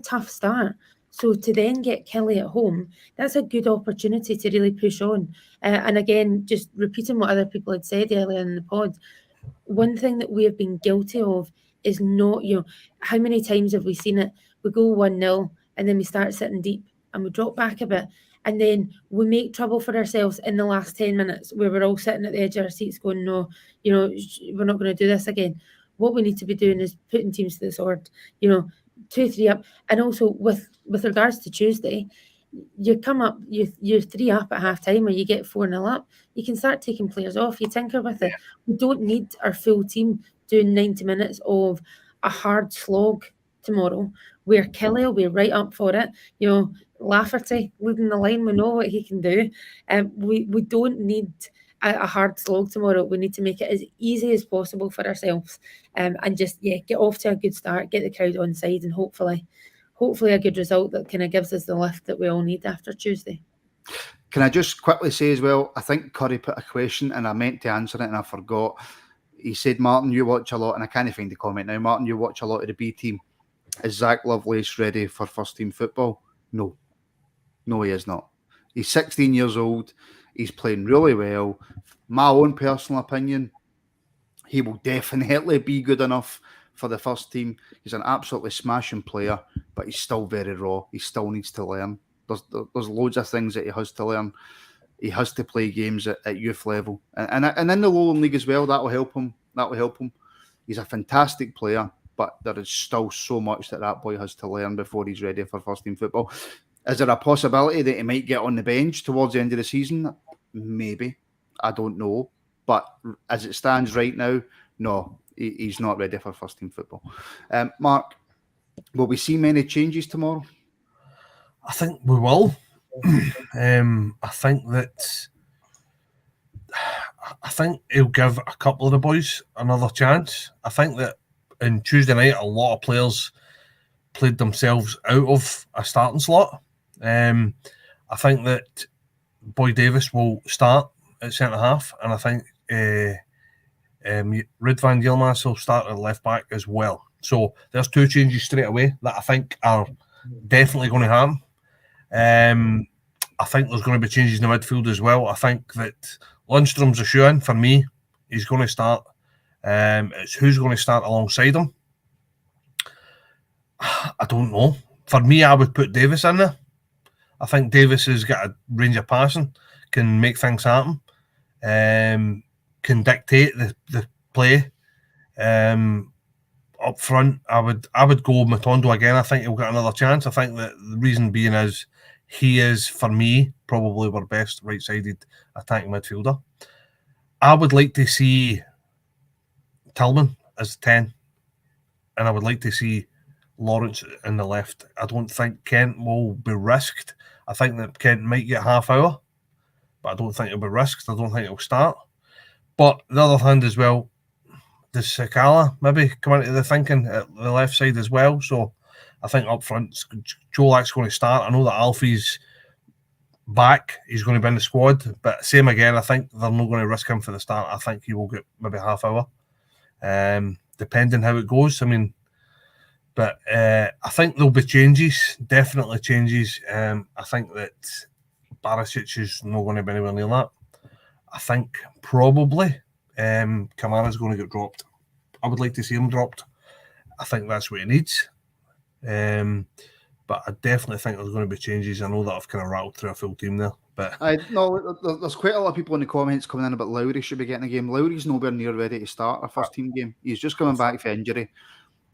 Speaker 3: tough start. So to then get Kelly at home, that's a good opportunity to really push on. And again, just repeating what other people had said earlier in the pod, one thing that we have been guilty of is not, how many times have we seen it? We go 1-0 and then we start sitting deep and we drop back a bit. And then we make trouble for ourselves in the last 10 minutes where we're all sitting at the edge of our seats going, no, we're not going to do this again. What we need to be doing is putting teams to the sword, 2-3 up. And also with regards to Tuesday, you come up, you're 3 up at half time, or you get 4-0 up, you can start taking players off. You tinker with it. We don't need our full team doing 90 minutes of a hard slog tomorrow, where Kelly will be right up for it. Lafferty leading the line, we know what he can do. We don't need a hard slog tomorrow. We need to make it as easy as possible for ourselves, and just get off to a good start, get the crowd on side, and hopefully a good result that kind of gives us the lift that we all need after Tuesday.
Speaker 1: Can I just quickly say as well, I think Curry put a question and I meant to answer it and I forgot. He said, Martin, you watch a lot, and I can't find the comment now. Martin, you watch a lot of the B team. Is Zach Lovelace ready for first team football? No, he is not. He's 16 years old. He's playing really well. My own personal opinion, he will definitely be good enough for the first team. He's an absolutely smashing player, but he's still very raw. He still needs to learn. There's loads of things that he has to learn. He has to play games at youth level, and in the Lowland League as well. That will help him. He's a fantastic player, but there is still so much that boy has to learn before he's ready for first team football. Is there a possibility that he might get on the bench towards the end of the season? Maybe. I don't know. But as it stands right now, no, he's not ready for first team football. Mark, will we see many changes tomorrow?
Speaker 2: I think we will. I think he'll give a couple of the boys another chance. I think that on Tuesday night, a lot of players played themselves out of a starting slot. I think that Boy Davis will start at centre half, and I think Ridvan Yilmaz will start at left back as well. So there's 2 changes straight away that I think are definitely going to happen. I think there's going to be changes in the midfield as well. I think that Lundstrom's a shoe-in for me. He's going to start. It's who's going to start alongside him. I don't know. For me, I would put Davis in there. I think Davis has got a range of passing, can make things happen, can dictate the play. Up front, I would go Matondo again. I think he'll get another chance. I think that the reason being is he is, for me, probably our best right-sided attacking midfielder. I would like to see Tillman as 10, and I would like to see Lawrence in the left. I don't think Kent will be risked. I think that Kent might get half hour, but I don't think it'll be risked. I don't think it'll start. But the other hand as well, does Sakala maybe come into the thinking at the left side as well? So I think up front, Jolak's going to start. I know that Alfie's back. He's going to be in the squad. But same again, I think they're not going to risk him for the start. I think he will get maybe half hour, depending how it goes. I mean, but I think there'll be changes, definitely changes. I think that Barisic is not going to be anywhere near that. I think probably Kamara's going to get dropped. I would like to see him dropped. I think that's what he needs. But I definitely think there's going to be changes. I know that I've kind of rattled through a full team there. But
Speaker 1: there's quite a lot of people in the comments coming in about Lowry should be getting a game. Lowry's nowhere near ready to start a first team game. He's just coming back for injury.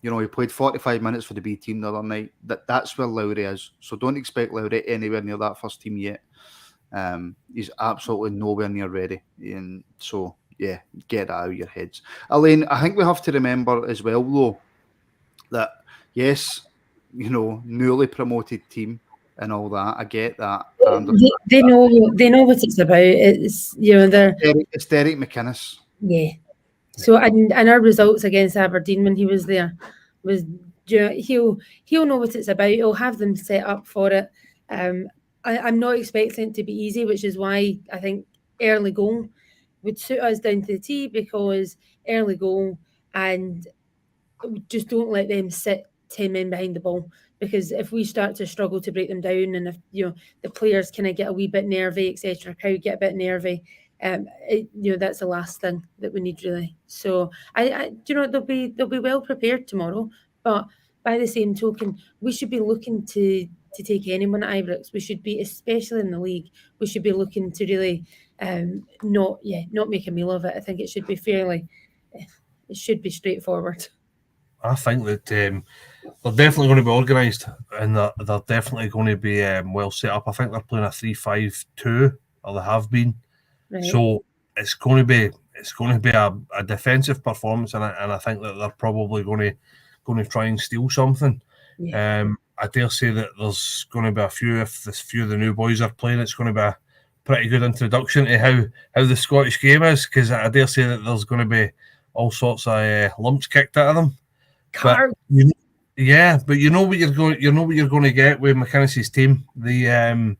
Speaker 1: You know, he played 45 minutes for the B team the other night. That's where Lowry is. So don't expect Lowry anywhere near that first team yet. He's absolutely nowhere near ready. And so, yeah, get that out of your heads. Elaine, I think we have to remember as well, though, that, yes, you know, newly promoted team and all that. I get that.
Speaker 3: They know what it's about. It's, you know,
Speaker 1: it's Derek McInnes.
Speaker 3: Yeah. So and our results against Aberdeen when he was there was, you know, he'll know what it's about. He'll have them set up for it. I'm not expecting it to be easy, which is why I think early goal would suit us down to the T, because early goal, and just don't let them sit 10 men behind the ball, because if we start to struggle to break them down, and if, you know, the players kind of get a wee bit nervy, etc., crowd get a bit nervy, you know, that's the last thing that we need, really. So I you know, they'll be well prepared tomorrow, but by the same token, we should be looking to take anyone at Ibrox. We should be, especially in the league, we should be looking to really not make a meal of it. I think it should be it should be straightforward.
Speaker 2: I think that they're definitely going to be organised, and they're definitely going to be well set up. I think they're playing a 3-5-2, or they have been.
Speaker 3: Right.
Speaker 2: So it's going to be a defensive performance, and I think that they're probably going to try and steal something.
Speaker 3: Yeah.
Speaker 2: I dare say that there's going to be a few, if the few of the new boys are playing, it's going to be a pretty good introduction to how the Scottish game is, because I dare say that there's going to be all sorts of lumps kicked out of them. But but you know what you're going to get with McInnes's team. They're going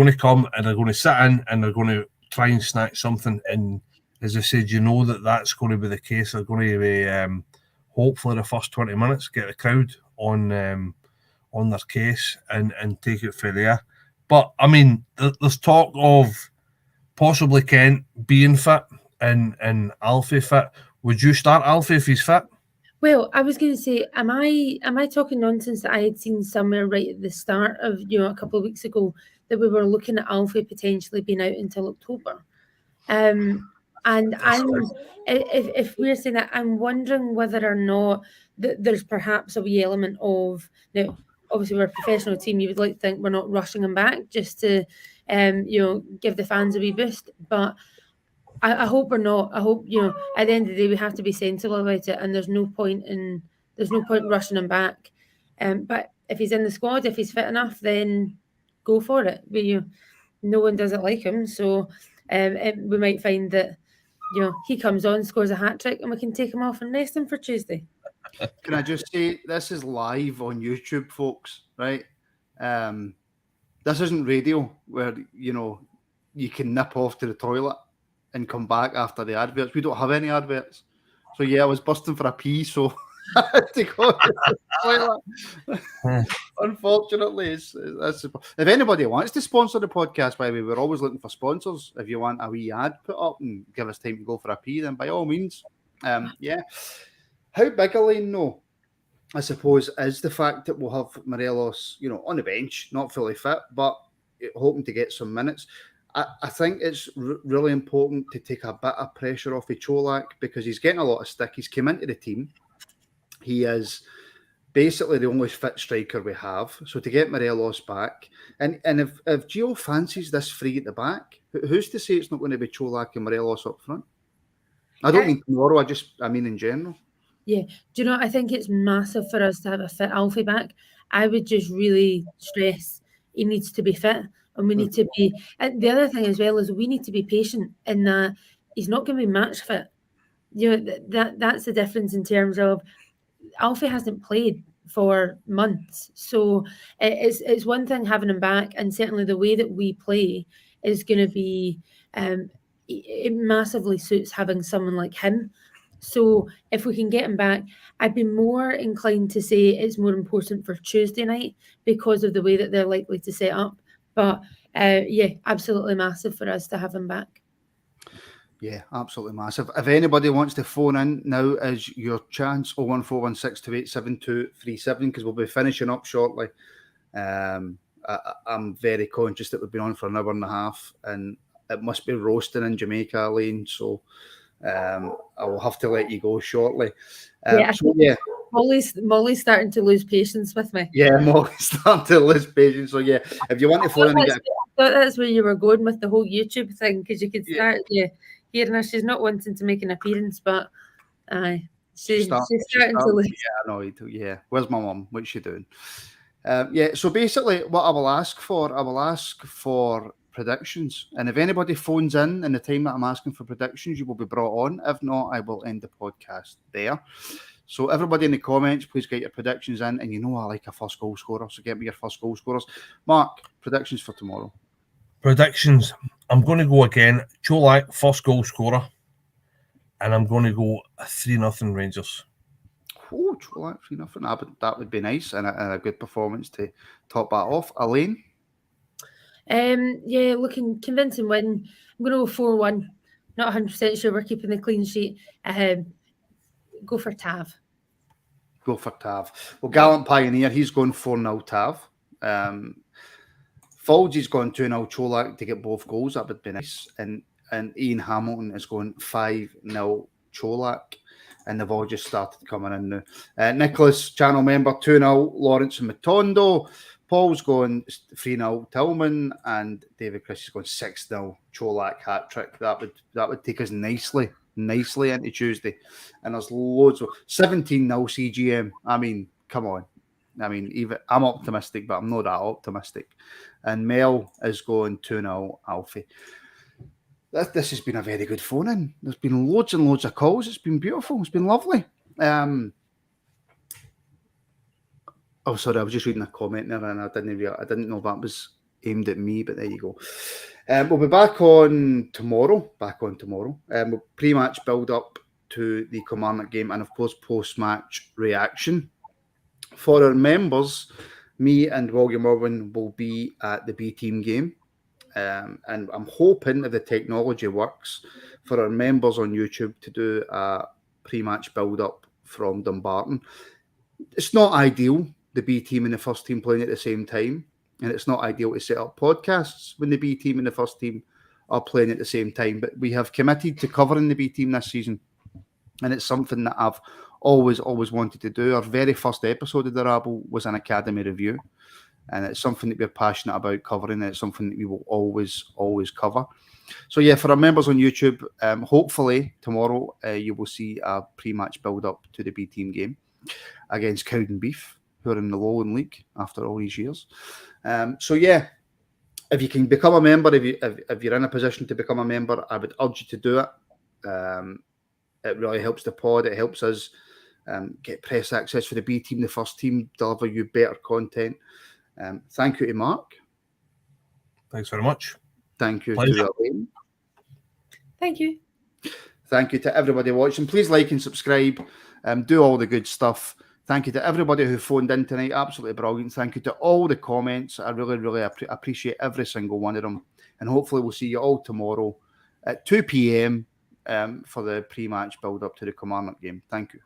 Speaker 2: to come and they're going to sit in and they're going to try and snatch something. And as I said, you know that's going to be the case. They're going to be hopefully the first 20 minutes get the crowd on their case and take it from there. But I mean, there's talk of possibly Kent being fit and Alfie fit. Would you start Alfie if he's fit?
Speaker 3: Well, I was going to say, am I talking nonsense that I had seen somewhere right at the start of a couple of weeks ago that we were looking at Alfie potentially being out until October? And if we're saying that, I'm wondering whether or not there's perhaps a wee element of, now, obviously we're a professional team, you would like to think we're not rushing him back just to give the fans a wee boost, but I hope we're not. I hope, at the end of the day we have to be sensible about it, and there's no point rushing him back. But if he's in the squad, if he's fit enough, then go for it. But no one doesn't like him, so we might find that he comes on, scores a hat trick, and we can take him off and rest him for Tuesday.
Speaker 1: Can I just say, this is live on YouTube, folks, right? This isn't radio where you can nip off to the toilet and come back after the adverts. We don't have any adverts. So yeah, I was busting for a pee, so I had to go to the toilet. Unfortunately, if anybody wants to sponsor the podcast, by the way, we're always looking for sponsors. If you want a wee ad put up and give us time to go for a pee, then by all means. Yeah. How big, Elaine, no, I suppose, is the fact that we'll have Morelos, on the bench, not fully fit, but hoping to get some minutes. I think it's really important to take a bit of pressure off of Čolak, because he's getting a lot of stick. He's come into the team. He is basically the only fit striker we have. So to get Morelos back, and if Gio fancies this free at the back, who's to say it's not going to be Čolak and Morelos up front? I don't mean tomorrow, I mean in general.
Speaker 3: Yeah. Do you know, I think it's massive for us to have a fit Alfie back. I would just really stress he needs to be fit. And we need to be, and the other thing as well is we need to be patient in that he's not going to be match fit. That's the difference in terms of Alfie hasn't played for months. So it's one thing having him back, and certainly the way that we play is going to be, it massively suits having someone like him. So if we can get him back, I'd be more inclined to say it's more important for Tuesday night because of the way that they're likely to set up. But yeah, absolutely massive for us to have him back.
Speaker 1: Yeah, absolutely massive. If anybody wants to phone in, now is your chance. 01416287237, because we'll be finishing up shortly. I'm very conscious that we've been on for an hour and a half, and it must be roasting in Jamaica, Elaine. So I will have to let you go shortly.
Speaker 3: Molly's starting to lose patience with me.
Speaker 1: Yeah, Molly's starting to lose patience. So yeah, if you want to phone in and get...
Speaker 3: I thought that's where you were going with the whole YouTube thing, because you could start hearing her. She's not wanting to make an appearance, but she's starting to lose.
Speaker 1: Yeah, I know. Yeah, where's my mum? What's she doing? So basically what I will ask for predictions, and if anybody phones in the time that I'm asking for predictions, you will be brought on. If not, I will end the podcast there. So everybody in the comments, please get your predictions in, and I like a first goal scorer, so get me your first goal scorers. Mark, predictions for tomorrow.
Speaker 2: Predictions, I'm going to go again, Čolak first goal scorer, and I'm going to go 3-0 Rangers.
Speaker 1: Oh, Čolak 3-0, that would be nice, and a good performance to top that off. Elaine?
Speaker 3: Yeah, looking convincing win. I'm going to go 4-1. Not 100% sure we're keeping the clean sheet. Go for Tav.
Speaker 1: Go for Tav. Well, Gallant Pioneer, he's going 4-0 Tav. Folgy's gone 2-0 Čolak to get both goals. That would be nice. And Ian Hamilton is going 5-0 Čolak. and they've all just started coming in now. Nicholas, channel member, 2-0, Lawrence and Matondo. Paul's going 3-0, Tillman, and David Chris is going 6-0, Cholak hat trick. That would take us nicely into Tuesday. And there's loads of 17-0 CGM. I mean, come on. I mean, even I'm optimistic, but I'm not that optimistic. And Mel is going 2-0, Alfie. This has been a very good phone in. There's been loads and loads of calls. It's been beautiful. It's been lovely. Oh, sorry, I was just reading a comment there, and I didn't know that was aimed at me, but there you go. We'll be back on tomorrow. We'll pre-match build up to the Kilmarnock game, and of course post-match reaction. For our members, me and William Irwin will be at the B team game. And I'm hoping, if the technology works, for our members on YouTube to do a pre-match build-up from Dumbarton. It's not ideal, the B team and the first team playing at the same time, and it's not ideal to set up podcasts when the B team and the first team are playing at the same time, but we have committed to covering the B team this season, and it's something that I've always wanted to do. Our very first episode of the Rabble was an academy review, and it's something that we're passionate about covering, and it's something that we will always cover. So yeah, for our members on YouTube, hopefully tomorrow you will see a pre-match build-up to the B team game against Cowden Beef, who are in the Lowland League after all these years. So yeah, if you can become a member, if you're in a position to become a member, I would urge you to do it. It really helps the pod. It helps us get press access for the B team, the first team, deliver you better content. Thank you to Mark.
Speaker 2: Thanks very much.
Speaker 1: Thank you
Speaker 2: Pleasure.
Speaker 1: to Elaine.
Speaker 3: Thank you.
Speaker 1: Thank you to everybody watching. Please like and subscribe. Do all the good stuff. Thank you to everybody who phoned in tonight. Absolutely brilliant. Thank you to all the comments. I really appreciate every single one of them. And hopefully we'll see you all tomorrow at 2 p.m. For the pre-match build-up to the Kilmarnock game. Thank you.